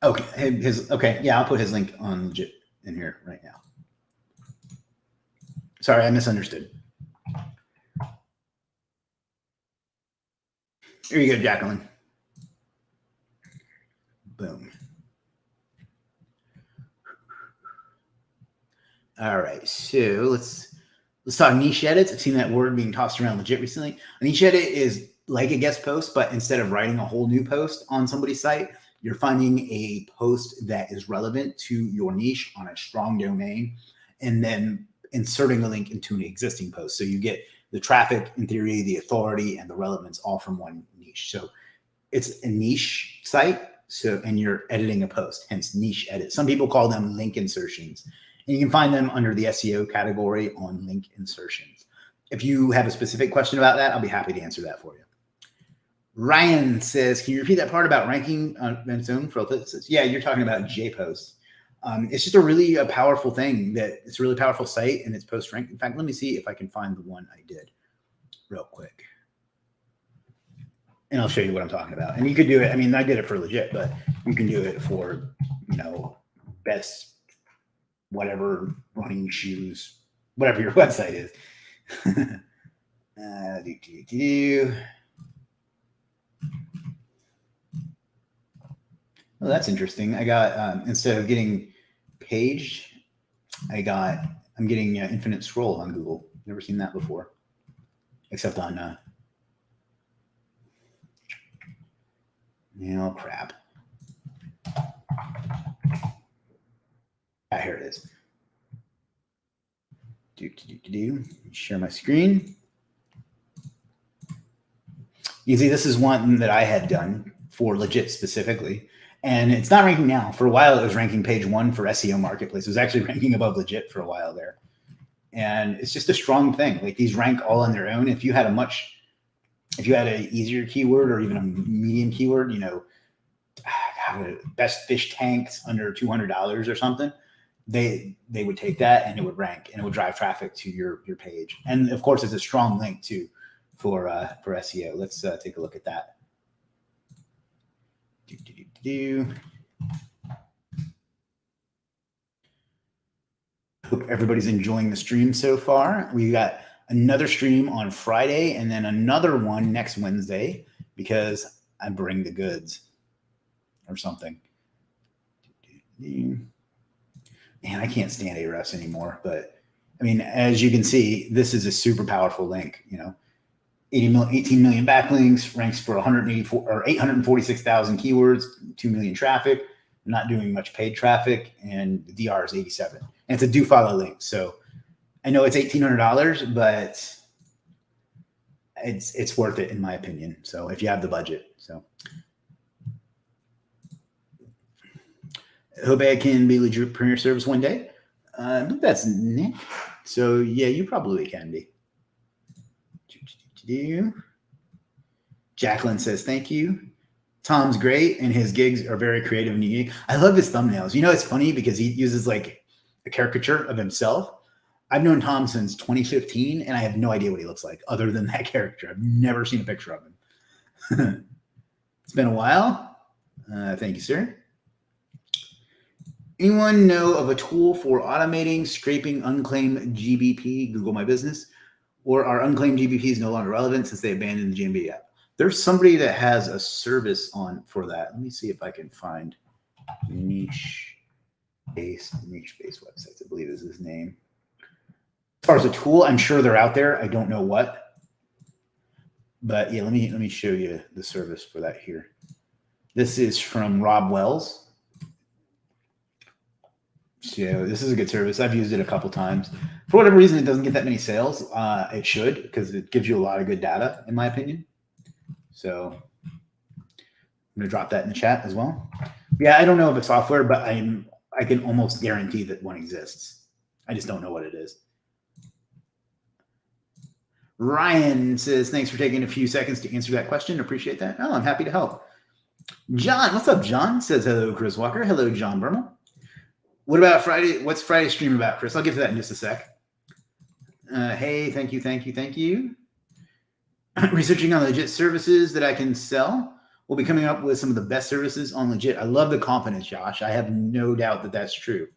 Okay, yeah, I'll put his link on Legiit in here right now. Sorry, I misunderstood. Here you go, Jacqueline. Boom. All right, so let's talk niche edits. I've seen that word being tossed around legit recently. A niche edit is like a guest post, but instead of writing a whole new post on somebody's site, you're finding a post that is relevant to your niche on a strong domain, and then inserting a link into an existing post. So you get the traffic, in theory, the authority, and the relevance all from one niche. So it's a niche site. So, and you're editing a post, hence niche edit. Some people call them link insertions, and you can find them under the SEO category on link insertions. If you have a specific question about that, I'll be happy to answer that for you. Ryan says, can you repeat that part about ranking on its own for says, yeah, you're talking about JPost. It's just a powerful thing that it's a really powerful site, and it's post ranked. In fact, let me see if I can find the one I did real quick. And I'll show you what I'm talking about. And you could do it. I mean, I did it for Legiit, but you can do it for, best, whatever, running shoes, whatever your website is. Well, that's interesting. I got, instead of getting paged, I'm getting infinite scroll on Google. Never seen that before, except on, crap. Here it is. Share my screen. You can see this is one that I had done for Legiit specifically. And it's not ranking now. For a while, it was ranking page 1 for SEO Marketplace. It was actually ranking above Legiit for a while there. And it's just a strong thing. Like, these rank all on their own. If you had an easier keyword or even a medium keyword, best fish tanks under $200 or something, they would take that and it would rank and it would drive traffic to your page. And of course, it's a strong link too for SEO. Let's take a look at that. Hope everybody's enjoying the stream so far. We got another stream on Friday and then another one next Wednesday because I bring the goods or something. Man, I can't stand Ahrefs anymore, but I mean, as you can see, this is a super powerful link, 18 million backlinks, ranks for 846,000 keywords, 2 million traffic, not doing much paid traffic, and the DR is 87. And it's a do follow link. So I know it's $1,800, but it's worth it in my opinion. So if you have the budget, so. I hope I can be Legiit Premier Service one day. I think that's Nick. So yeah, you probably can be. Jacqueline says, thank you. Tom's great, and his gigs are very creative and unique. I love his thumbnails. It's funny because he uses like a caricature of himself. I've known Tom since 2015, and I have no idea what he looks like other than that character. I've never seen a picture of him. It's been a while. Thank you, sir. Anyone know of a tool for automating scraping unclaimed GBP? Google My Business. Or are unclaimed GBPs no longer relevant since they abandoned the GMB app? There's somebody that has a service on for that. Let me see if I can find niche-based websites, I believe is his name. As far as a tool, I'm sure they're out there. I don't know what. But yeah, let me show you the service for that here. This is from Rob Wells. So this is a good service. I've used it a couple times. For whatever reason, it doesn't get that many sales. It should, because it gives you a lot of good data, in my opinion. So I'm going to drop that in the chat as well. Yeah, I don't know if it's software, but I can almost guarantee that one exists. I just don't know what it is. Ryan says, thanks for taking a few seconds to answer that question. Appreciate that. Oh, I'm happy to help. John, what's up, John? Says, hello, Chris Walker. Hello, John Bermel. What about Friday? What's Friday's stream about, Chris? I'll get to that in just a sec. Hey, thank you. Researching on legit services that I can sell. We'll be coming up with some of the best services on legit. I love the confidence, Josh. I have no doubt that that's true.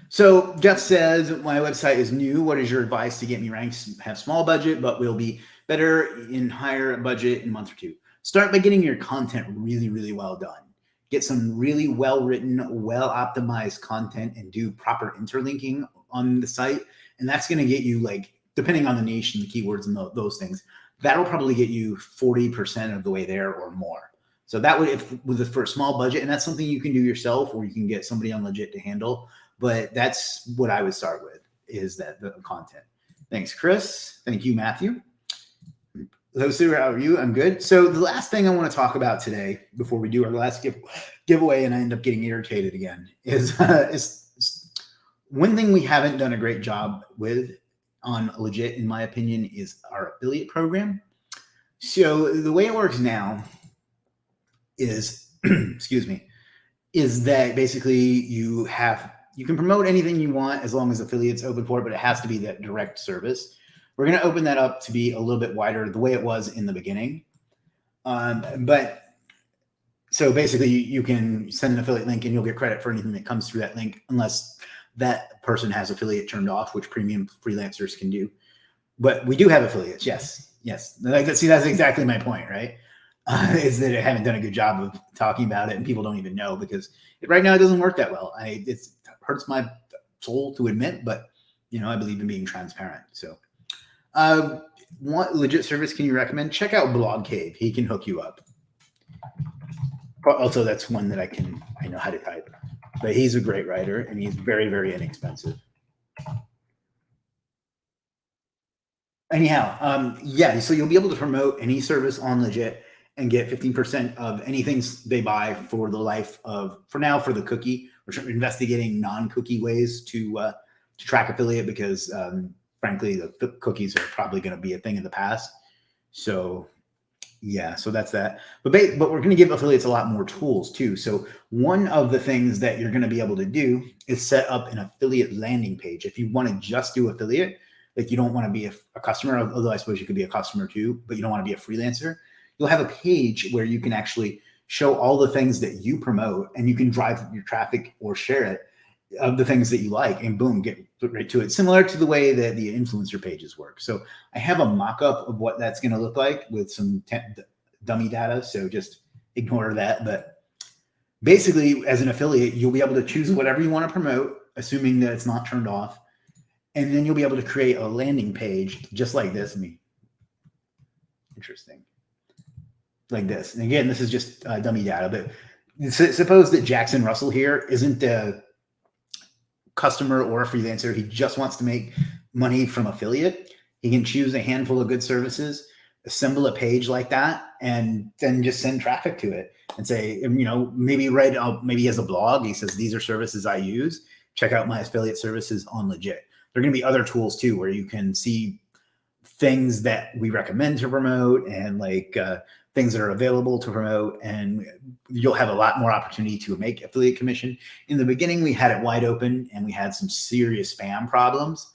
So Jeff says, my website is new. What is your advice to get me ranked? Have small budget, but will be better in higher budget in a month or two. Start by getting your content really, really well done. Get some really well-written, well-optimized content and do proper interlinking on the site. And that's going to get you, like, depending on the niche and the keywords and those things, that'll probably get you 40% of the way there or more. So that would, for a small budget, and that's something you can do yourself or you can get somebody on Legit to handle. But that's what I would start with, is that the content. Thanks, Chris. Thank you, Matthew. Hello, Sue. How are you? I'm good. So the last thing I want to talk about today, before we do our last giveaway, and I end up getting irritated again, is one thing we haven't done a great job with on Legit, in my opinion, is our affiliate program. So the way it works now is, excuse me, is that basically you can promote anything you want as long as affiliates open for it, but it has to be that direct service. We're going to open that up to be a little bit wider the way it was in the beginning. But so basically you can send an affiliate link and you'll get credit for anything that comes through that link, unless that person has affiliate turned off, which premium freelancers can do. But we do have affiliates. Yes. See, that's exactly my point, right? Is that I haven't done a good job of talking about it and people don't even know, because right now it doesn't work that well. It hurts my soul to admit, but I believe in being transparent. So what legit service can you recommend? Check out Blog Cave. He can hook you up. Also, that's one that I know how to type, but he's a great writer and he's very, very inexpensive. Anyhow, yeah, so you'll be able to promote any service on Legit and get 15% of anything they buy for the life of, for now, for the cookie. We're investigating non-cookie ways to track affiliate, because frankly, the cookies are probably going to be a thing in the past. So yeah, so that's that. But we're going to give affiliates a lot more tools too. So one of the things that you're going to be able to do is set up an affiliate landing page. If you want to just do affiliate, like you don't want to be a customer, although I suppose you could be a customer too, but you don't want to be a freelancer, you'll have a page where you can actually show all the things that you promote, and you can drive your traffic or share it of the things that you like, and boom, get right to it. Similar to the way that the influencer pages work. So I have a mock-up of what that's going to look like with some dummy data. So just ignore that. But basically, as an affiliate, you'll be able to choose whatever you want to promote, assuming that it's not turned off. And then you'll be able to create a landing page just like this. Interesting. Like this. And again, this is just dummy data, but suppose that Jackson Russell here isn't a customer or a freelancer. He just wants to make money from affiliate. He can choose a handful of good services, assemble a page like that, and then just send traffic to it and say, maybe maybe he has a blog. He says, these are services I use. Check out my affiliate services on Legit. There are going to be other tools too, where you can see things that we recommend to promote, and like things that are available to promote, and you'll have a lot more opportunity to make affiliate commission. In the beginning, we had it wide open and we had some serious spam problems,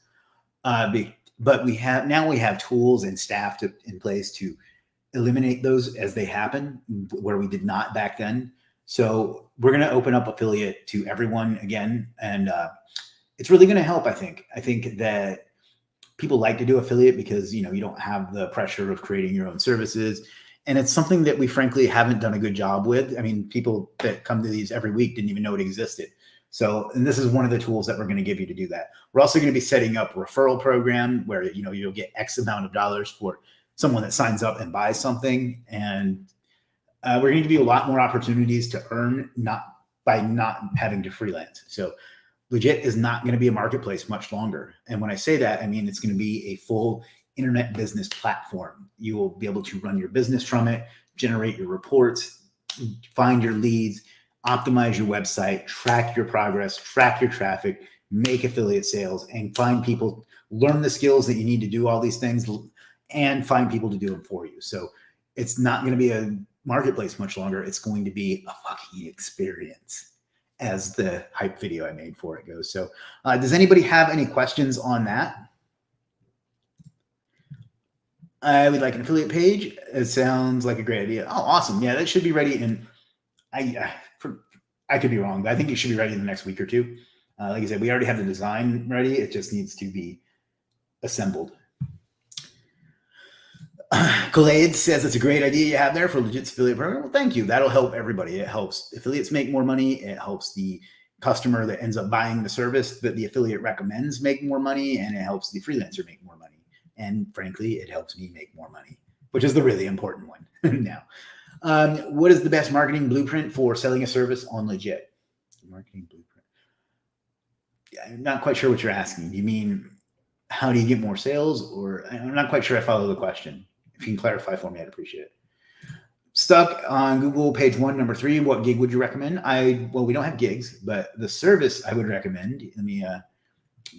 but we have tools and staff in place to eliminate those as they happen, where we did not back then. So we're going to open up affiliate to everyone again. And it's really going to help, I think. I think that people like to do affiliate because, you don't have the pressure of creating your own services. And it's something that we frankly haven't done a good job with. I mean, people that come to these every week didn't even know it existed. So, and this is one of the tools that we're going to give you to do that. We're also going to be setting up a referral program where, you'll get X amount of dollars for someone that signs up and buys something. And we're going to give you a lot more opportunities to earn by not having to freelance. So Legiit is not going to be a marketplace much longer. And when I say that, I mean, it's going to be a full internet business platform. You will be able to run your business from it, generate your reports, find your leads, optimize your website, track your progress, track your traffic, make affiliate sales, and find people, learn the skills that you need to do all these things, and find people to do them for you. So it's not going to be a marketplace much longer. It's going to be a fucking experience, as the hype video I made for it goes. So does anybody have any questions on that? I would like an affiliate page. It sounds like a great idea. Oh, awesome. Yeah, that should be ready in, I could be wrong, but I think it should be ready in the next week or two. Like I said, we already have the design ready. It just needs to be assembled. Khaled says it's a great idea you have there for Legiit's affiliate program. Well, thank you. That'll help everybody. It helps affiliates make more money. It helps the customer that ends up buying the service that the affiliate recommends make more money, and it helps the freelancer make more money. And frankly, it helps me make more money, which is the really important one. Now, what is the best marketing blueprint for selling a service on Legiit? Marketing blueprint. Yeah, I'm not quite sure what you're asking. Do you mean how do you get more sales? Or I'm not quite sure I follow the question. If you can clarify for me, I'd appreciate it. Stuck on Google page 1, number 3. What gig would you recommend? Well, we don't have gigs, but the service I would recommend, let me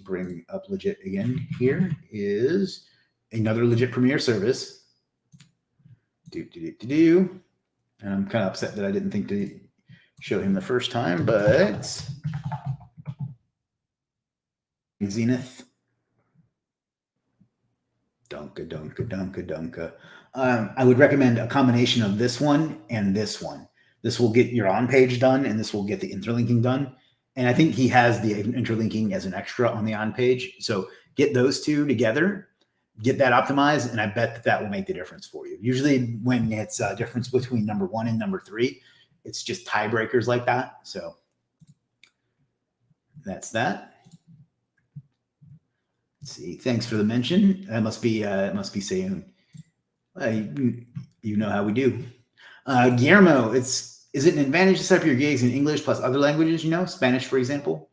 bring up Legiit again here, is another Legiit Premier service. And I'm kind of upset that I didn't think to show him the first time, but Zenith. Dunka. I would recommend a combination of this one and this one. This will get your on page done, and this will get the interlinking done. And I think he has the interlinking as an extra on the on page. So get those two together, get that optimized, and I bet that will make the difference for you. Usually when it's a difference between number 1 and number 3, it's just tiebreakers like that. So that's that. Let's see. Thanks for the mention. That must be Sayun. You know how we do. Guillermo, is it an advantage to set up your gigs in English plus other languages, Spanish, for example?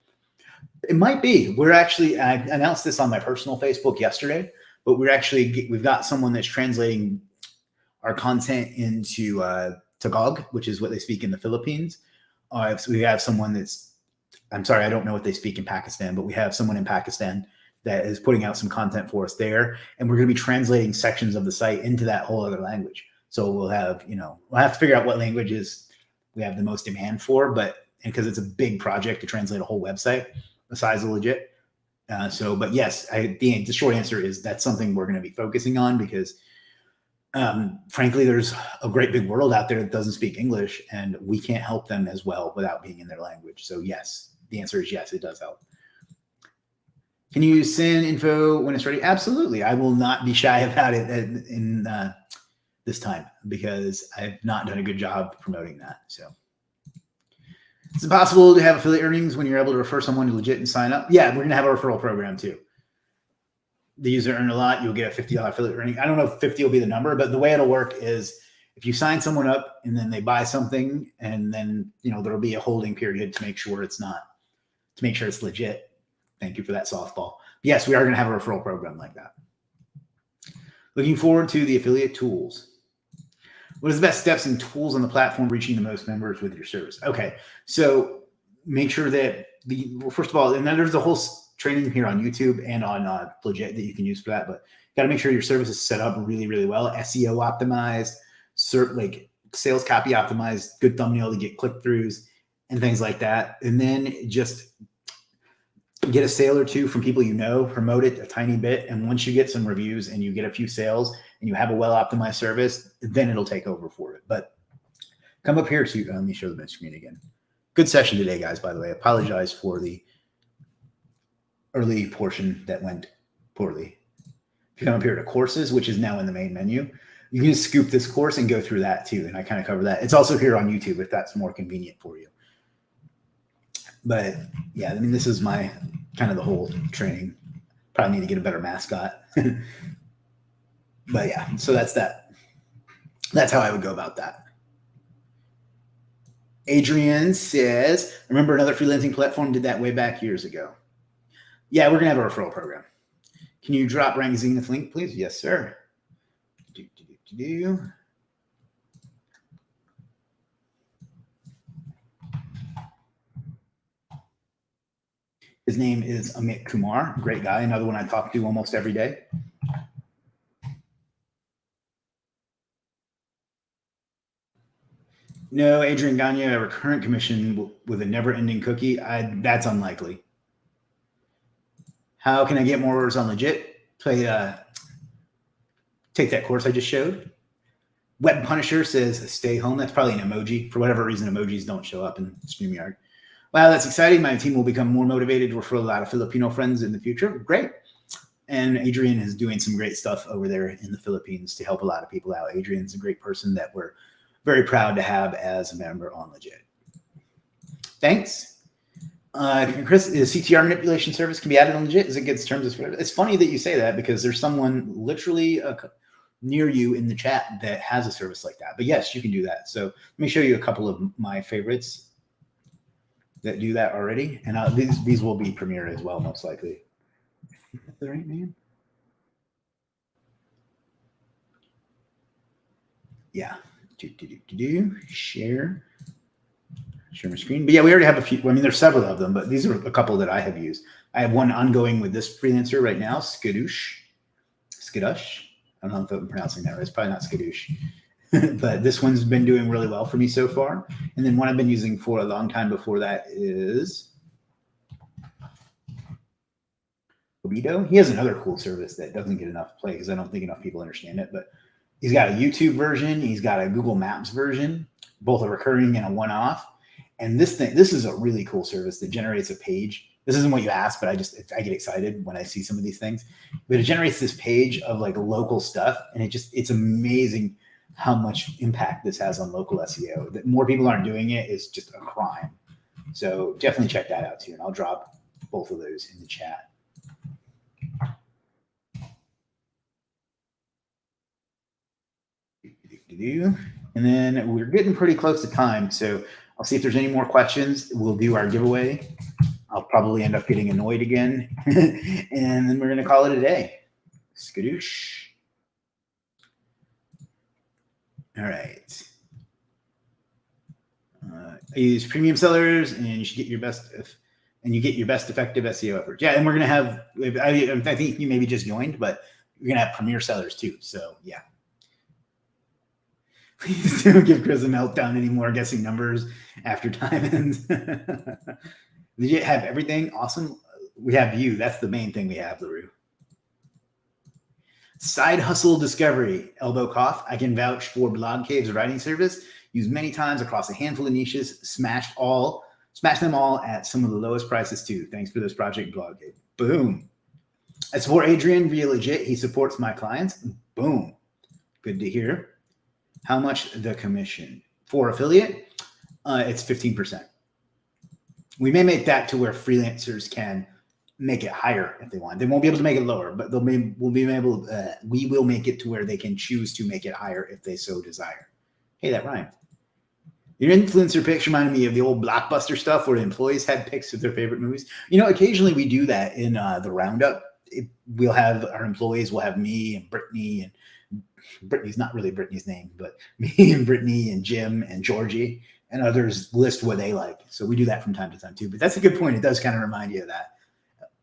It might be. I announced this on my personal Facebook yesterday, but we've got someone that's translating our content into Tagalog, which is what they speak in the Philippines. So we have someone I'm sorry, I don't know what they speak in Pakistan, but we have someone in Pakistan that is putting out some content for us there. And we're going to be translating sections of the site into that whole other language. So we'll have to figure out what languages we have the most demand for, but because it's a big project to translate a whole website the size of Legiit. But yes, the short answer is that's something we're going to be focusing on because frankly, there's a great big world out there that doesn't speak English, and we can't help them as well without being in their language. So yes, the answer is yes, it does help. Can you send info when it's ready? Absolutely. I will not be shy about it in this time because I've not done a good job promoting that. So is it possible to have affiliate earnings when you're able to refer someone to Legiit and sign up? Yeah, we're going to have a referral program too. The user earn a lot, you'll get a $50 affiliate earning. I don't know if 50 will be the number, but the way it'll work is if you sign someone up and then they buy something, and then there'll be a holding period to make sure it's legit. Thank you for that softball. Yes, we are going to have a referral program like that. Looking forward to the affiliate tools. What is the best steps and tools on the platform reaching the most members with your service? Okay, so make sure that first of all, and then there's a whole training here on YouTube and on Legiit that you can use for that, but you got to make sure your service is set up really, really well, SEO optimized, like sales copy optimized, good thumbnail to get click-throughs and things like that. And then just get a sale or two from people promote it a tiny bit. And once you get some reviews and you get a few sales and you have a well-optimized service, then it'll take over for it. But come up here to, let me show the screen again. Good session today, guys, by the way. I apologize for the early portion that went poorly. If you come up here to courses, which is now in the main menu, you can just scoop this course and go through that too. And I kind of cover that. It's also here on YouTube if that's more convenient for you. But yeah, I mean, this is my kind of the whole training. Probably need to get a better mascot. But yeah, so that's that. That's how I would go about that. Adrian says, remember another freelancing platform did that way back years ago. Yeah, we're going to have a referral program. Can you drop Rank Zenith link, please? Yes, sir. His name is Amit Kumar. Great guy. Another one I talk to almost every day. No, Adrian Gagne, a recurrent commission with a never-ending cookie. That's unlikely. How can I get more orders on Legiit? Take that course I just showed. Web Punisher says stay home. That's probably an emoji. For whatever reason, emojis don't show up in StreamYard. Wow, that's exciting. My team will become more motivated to refer a lot of Filipino friends in the future. Great. And Adrian is doing some great stuff over there in the Philippines to help a lot of people out. Adrian's a great person that we're very proud to have as a member on Legiit. Thanks. Chris, is CTR manipulation service can be added on Legiit? Is it good in terms of? It's funny that you say that because there's someone literally near you in the chat that has a service like that. But yes, you can do that. So let me show you a couple of my favorites that do that already. And these will be Premiere as well, most likely. Is that the right name? Yeah. Share my screen. But yeah, we already have a few. I mean, there's several of them, but these are a couple that I have used. I have one ongoing with this freelancer right now, Skadoosh. I don't know if I'm pronouncing that right. It's probably not Skadoosh. But this one's been doing really well for me so far. And then one I've been using for a long time before that is Libido. He has another cool service that doesn't get enough play because I don't think enough people understand it. But he's got a YouTube version. He's got a Google Maps version, both a recurring and a one-off. And this is a really cool service that generates a page. This isn't what you asked, but I get excited when I see some of these things. But it generates this page of like local stuff, and it's amazing how much impact this has on local SEO. That more people aren't doing it is just a crime. So definitely check that out too, and I'll drop both of those in the chat. And then we're getting pretty close to time, so I'll see if there's any more questions. We'll do our giveaway. I'll probably end up getting annoyed again. And then we're going to call it a day. Skadoosh. All right. I use premium sellers, and you should get your best effective SEO efforts. Yeah, and we're going to have, I think you maybe just joined, but we're going to have premier sellers too. So yeah. Please don't give Chris a meltdown anymore guessing numbers after time ends. Did you have everything? Awesome. We have you. That's the main thing we have, LaRue. Side hustle discovery, elbow cough. I can vouch for Blog Cave's writing service. Used many times across a handful of niches. Smashed them all at some of the lowest prices too. Thanks for this project, Blog Cave. Boom. I support Adrian via Legiit. He supports my clients. Boom. Good to hear. How much the commission for affiliate? It's 15%. We may make that to where freelancers can make it higher if they want. They won't be able to make it lower, but we will make it to where they can choose to make it higher if they so desire. Hey, that rhymed. Your influencer picks reminded me of the old Blockbuster stuff where the employees had picks of their favorite movies. You know, occasionally we do that in the roundup. We'll have our employees, we'll have me and Brittany, and Brittany's not really Brittany's name, but me and Brittany and Jim and Georgie and others list what they like. So we do that from time to time too. But that's a good point. It does kind of remind you of that.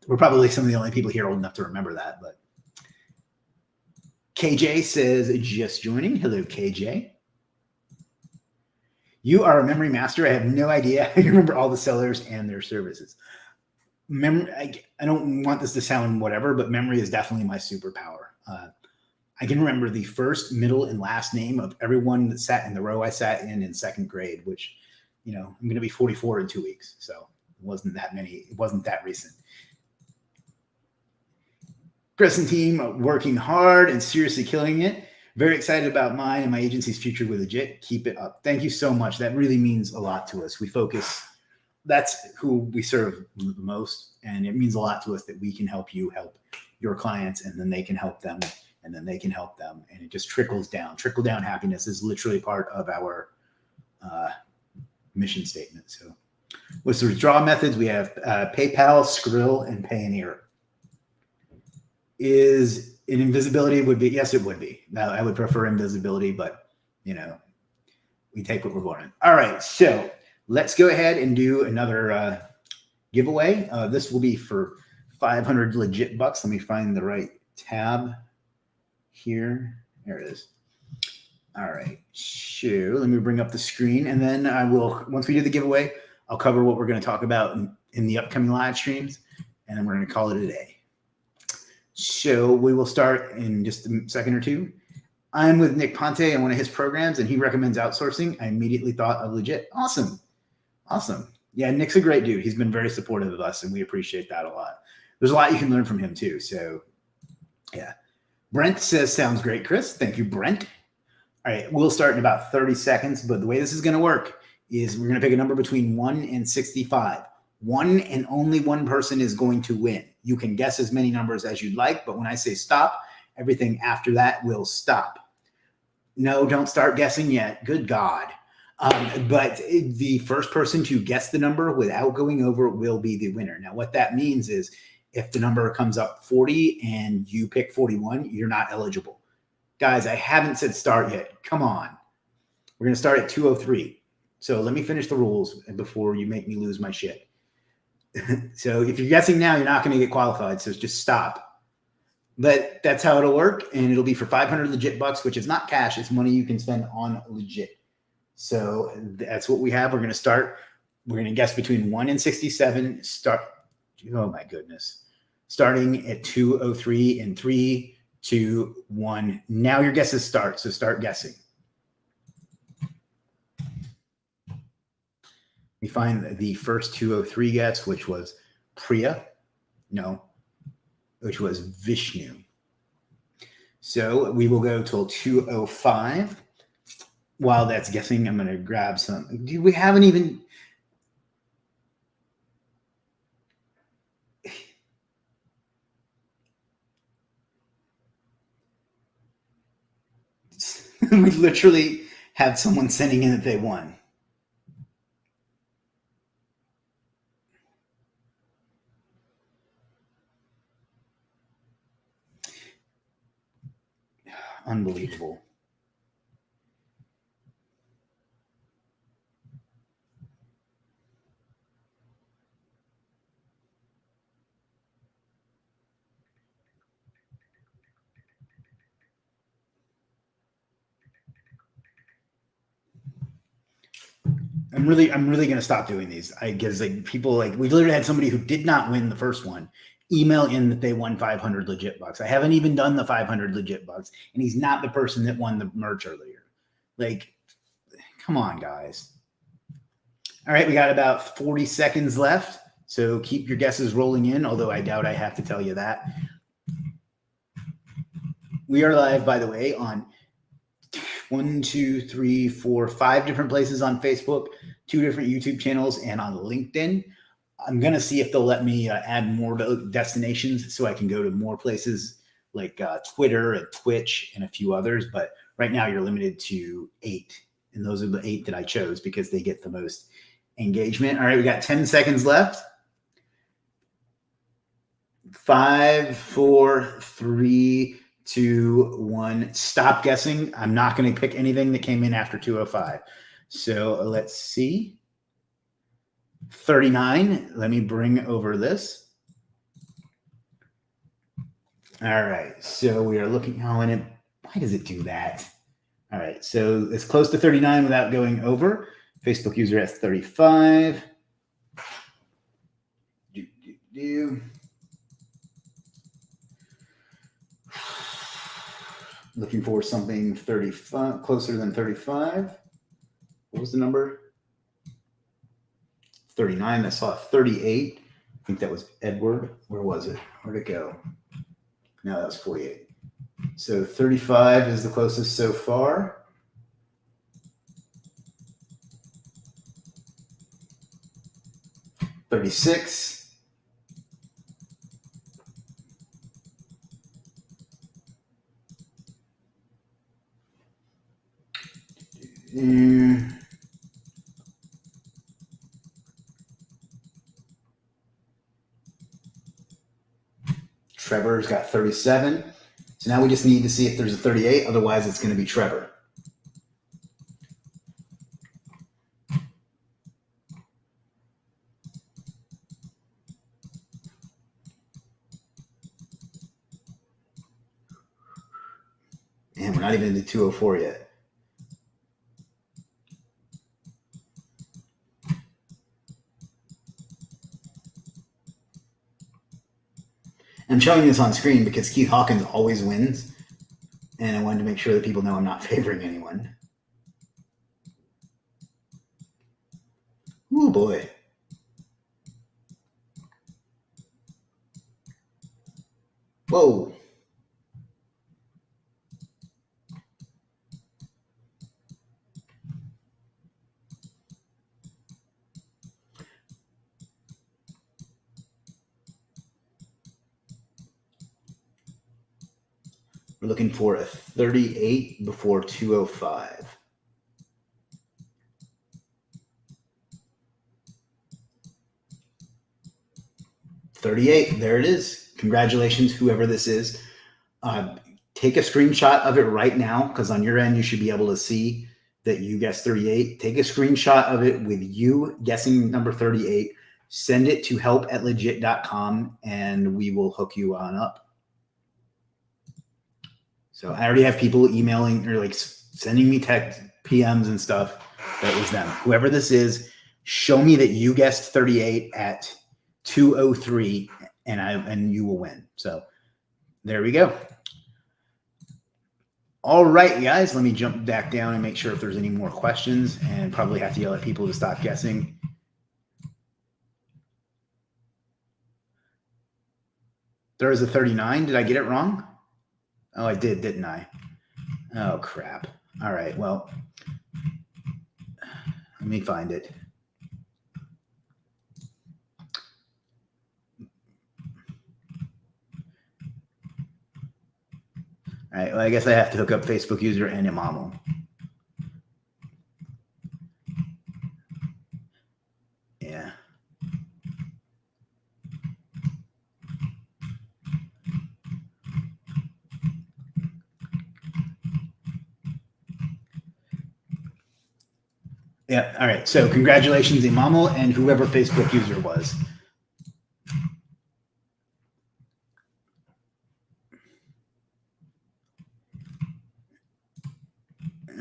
We're probably some of the only people here old enough to remember that. But KJ says, just joining. Hello, KJ. You are a memory master. I have no idea how you remember all the sellers and their services. I don't want this to sound whatever, but memory is definitely my superpower. I can remember the first, middle, and last name of everyone that sat in the row I sat in second grade, which I'm going to be 44 in 2 weeks. So it wasn't that many. It wasn't that recent. Chris and team working hard and seriously killing it. Very excited about mine and my agency's future with Legiit. Keep it up. Thank you so much. That really means a lot to us. We focus. That's who we serve the most. And it means a lot to us that we can help you help your clients, and then they can help them, and then they can help them. And it just trickles down. Trickle down happiness is literally part of our mission statement. So what's the withdrawal methods? We have PayPal, Skrill, and Payoneer. Is an invisibility would be? Yes, it would be. Now, I would prefer invisibility, but we take what we're born in. All right, so let's go ahead and do another giveaway. This will be for 500 legit bucks. Let me find the right tab here. There it is. All right, so let me bring up the screen, and then I will, once we do the giveaway, I'll cover what we're going to talk about in the upcoming live streams, and then we're going to call it a day. So we will start in just a second or two. I'm with Nick Ponte on one of his programs, and he recommends outsourcing. I immediately thought of Legiit. Awesome. Yeah, Nick's a great dude. He's been very supportive of us, and we appreciate that a lot. There's a lot you can learn from him too. So yeah. Brent says, sounds great, Chris. Thank you, Brent. All right, we'll start in about 30 seconds, but the way this is going to work is we're going to pick a number between 1 and 65. One and only one person is going to win. You can guess as many numbers as you'd like, but when I say stop, everything after that will stop. No, don't start guessing yet. Good God. But the first person to guess the number without going over will be the winner. Now, what that means is if the number comes up 40 and you pick 41, you're not eligible. Guys, I haven't said start yet. Come on. We're going to start at 203. So let me finish the rules before you make me lose my shit. So if you're guessing now, you're not going to get qualified. So just stop. But that's how it'll work. And it'll be for 500 legit bucks, which is not cash. It's money you can spend on Legiit. So that's what we have. We're going to start. We're going to guess between 1 and 67. Oh my goodness. Starting at 203 in 3, 2, 1. Now your guesses start. So start guessing. We find the first 203 guess, which was Priya. No, which was Vishnu. So we will go till 205. While that's guessing, I'm going to grab some. We haven't even. We literally have someone sending in that they won. Unbelievable. I'm really going to stop doing these. I guess people we literally had somebody who did not win the first one email in that they won 500 legit bucks. I haven't even done the 500 legit bucks, and he's not the person that won the merch earlier. Come on, guys. All right, we got about 40 seconds left, so keep your guesses rolling in, although I doubt I have to tell you that. We are live, by the way, on 1, 2, 3, 4, 5 different places on Facebook, 2 different YouTube channels, and on LinkedIn. I'm going to see if they'll let me add more destinations so I can go to more places like Twitter and Twitch and a few others. But right now you're limited to 8. And those are the 8 that I chose because they get the most engagement. All right, we got 10 seconds left. 5, 4, 3, 2, 1. Stop guessing. I'm not going to pick anything that came in after 205. So let's see. 39. Let me bring over this. All right. So we are looking. Oh, and why does it do that? All right. So it's close to 39 without going over. Facebook user has 35. Looking for something 35, closer than 35. What was the number? 39. I saw 38. I think that was Edward. Where was it? Where'd it go? No, that was 48. So 35 is the closest so far. $36. Trevor's got 37. So now we just need to see if there's a 38. Otherwise, it's going to be Trevor. Man, we're not even into 204 yet. I'm showing this on screen because Keith Hawkins always wins, and I wanted to make sure that people know I'm not favoring anyone. Oh boy. Whoa. We're looking for a 38 before 205. $38, there it is. Congratulations, whoever this is. Take a screenshot of it right now, because on your end, you should be able to see that you guessed 38. Take a screenshot of it with you guessing number 38. Send it to help@legit.com, and we will hook you on up. So I already have people emailing or like sending me text PMs and stuff. That was them. Whoever this is, show me that you guessed 38 at 203, and you will win. So there we go. All right, guys, let me jump back down and make sure if there's any more questions, and probably have to yell at people to stop guessing. There is a 39. Did I get it wrong? Oh, I did, didn't I? Oh, crap. All right, well, let me find it. All right, well, I guess I have to hook up Facebook user and Imamo. Yeah. Yeah, all right. So congratulations, Imamo, and whoever Facebook user was.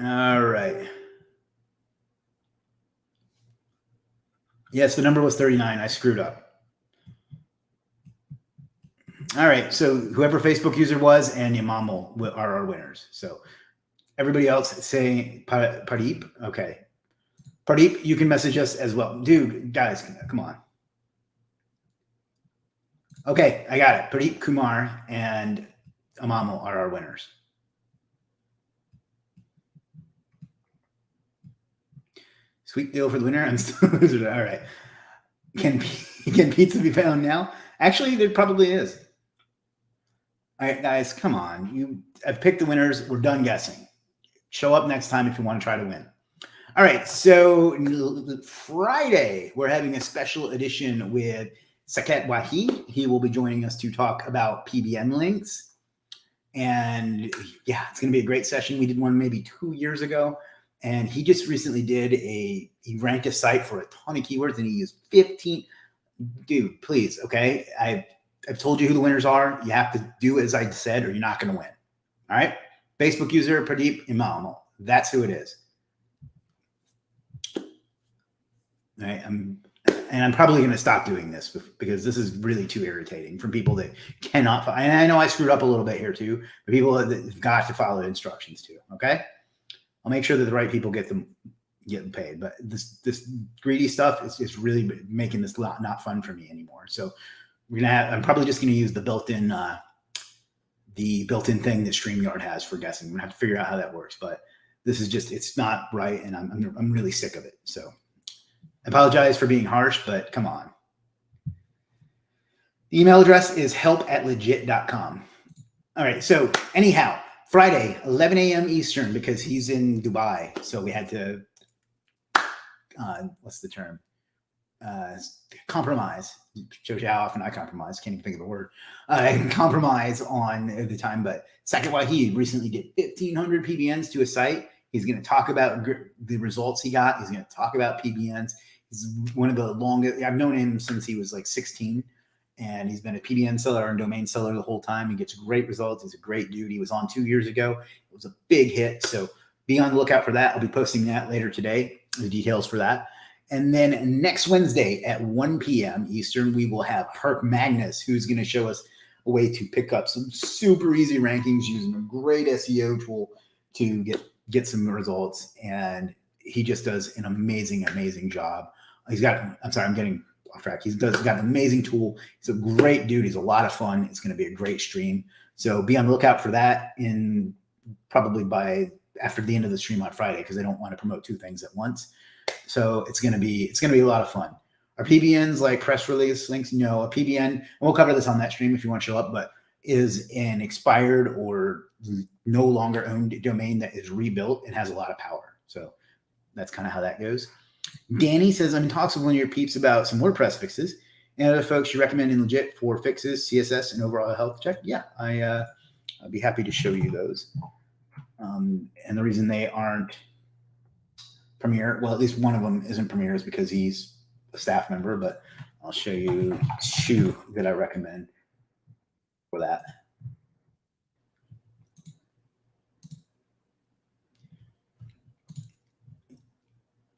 All right. Yes, the number was 39. I screwed up. All right. So whoever Facebook user was and Imamo are our winners. So everybody else saying Pardeep. Okay. Pardeep, you can message us as well. Dude, guys, come on. Okay, I got it. Pardeep Kumar and Imamo are our winners. Sweet deal for the winner. I'm still a loser. All right. Can pizza be found now? Actually, there probably is. All right, guys, come on. I've picked the winners. We're done guessing. Show up next time if you want to try to win. All right, so Friday, we're having a special edition with Saket Wahi. He will be joining us to talk about PBN links. And yeah, it's going to be a great session. We did one maybe 2 years ago. And he just recently did he ranked a site for a ton of keywords, and he used 15. Dude, please, okay? I've told you who the winners are. You have to do as I said, or you're not going to win. All right? Facebook user, Pradeep Imamo. That's who it is. All right? I'm probably going to stop doing this because this is really too irritating for people that cannot follow. And I know I screwed up a little bit here too, but people that have got to follow instructions too, okay? I'll make sure that the right people get them getting paid. But this greedy stuff is really making this not fun for me anymore. So I'm probably just gonna use the built-in thing that StreamYard has for guessing. I'm gonna have to figure out how that works, but this is just, it's not right, and I'm really sick of it. So I apologize for being harsh, but come on. The email address is help@legit.com. All right. So anyhow, Friday, 11 a.m. Eastern, because he's in Dubai. So we had to, what's the term? Compromise. Shows you how often I compromise. Can't even think of the word. Compromise on the time. But Second Waheed recently did 1,500 PBNs to a site. He's going to talk about the results he got. He's going to talk about PBNs. He's one of the longest. I've known him since he was like 16. And he's been a PBN seller and domain seller the whole time. He gets great results. He's a great dude. He was on 2 years ago. It was a big hit. So be on the lookout for that. I'll be posting that later today, the details for that. And then next Wednesday at 1 p.m. Eastern, we will have Herc Magnus, who's going to show us a way to pick up some super easy rankings using a great SEO tool to get some results. And he just does an amazing, amazing job. I'm getting off track. He's got an amazing tool. He's a great dude. He's a lot of fun. It's going to be a great stream. So be on the lookout for that in probably by after the end of the stream on Friday, because I don't want to promote two things at once. So it's going to be a lot of fun. Are PBNs like press release links? No, a PBN, and we'll cover this on that stream if you want to show up, but is an expired or no longer owned domain that is rebuilt and has a lot of power. So that's kind of how that goes. Danny says, I'm in talks with one of your peeps about some WordPress fixes. And other folks you recommend in Legit for fixes, CSS, and overall health check? Yeah, I'd be happy to show you those. And the reason they aren't Premier, well, at least one of them isn't Premier, is because he's a staff member, but I'll show you two that I recommend for that.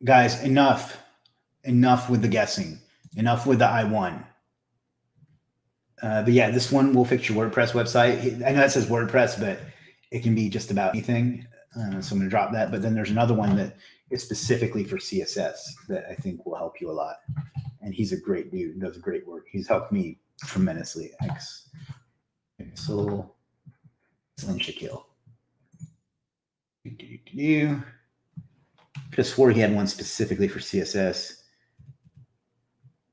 Guys, enough with the guessing, enough with the I1. But yeah, this one will fix your WordPress website. I know it says WordPress, but it can be just about anything. So I'm going to drop that. But then there's another one that is specifically for CSS that I think will help you a lot. And he's a great dude, does great work. He's helped me tremendously. So Slim Shaquille. Could have swore he had one specifically for CSS.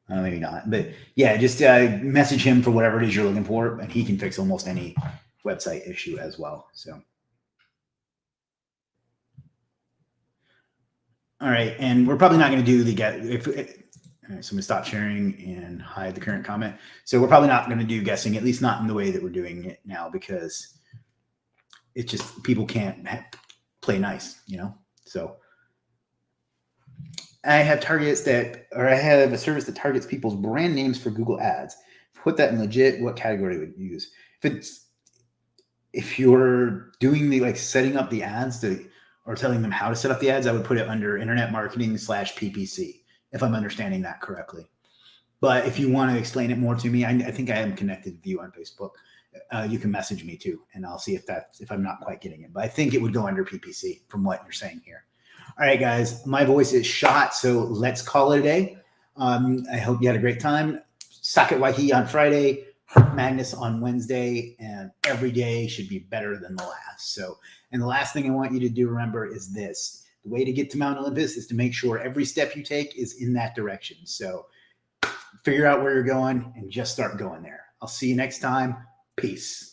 Maybe not. But yeah, just message him for whatever it is you're looking for, and he can fix almost any website issue as well. So, all right. And we're probably not going to do the get. All right, so I'm going to stop sharing and hide the current comment. So we're probably not going to do guessing, at least not in the way that we're doing it now, because it's just people can't play nice, So I have I have a service that targets people's brand names for Google Ads. Put that in Legit. What category would you use? If you're doing setting up the ads or telling them how to set up the ads, I would put it under internet marketing / PPC, if I'm understanding that correctly. But if you want to explain it more to me, I think I am connected with you on Facebook. You can message me too, and I'll see if I'm not quite getting it. But I think it would go under PPC from what you're saying here. All right, guys, my voice is shot, so let's call it a day. I hope you had a great time. Socket Wahi on Friday, Herc Magnus on Wednesday, and every day should be better than the last. So, and the last thing I want you to do, remember, is this. The way to get to Mount Olympus is to make sure every step you take is in that direction. So figure out where you're going and just start going there. I'll see you next time. Peace.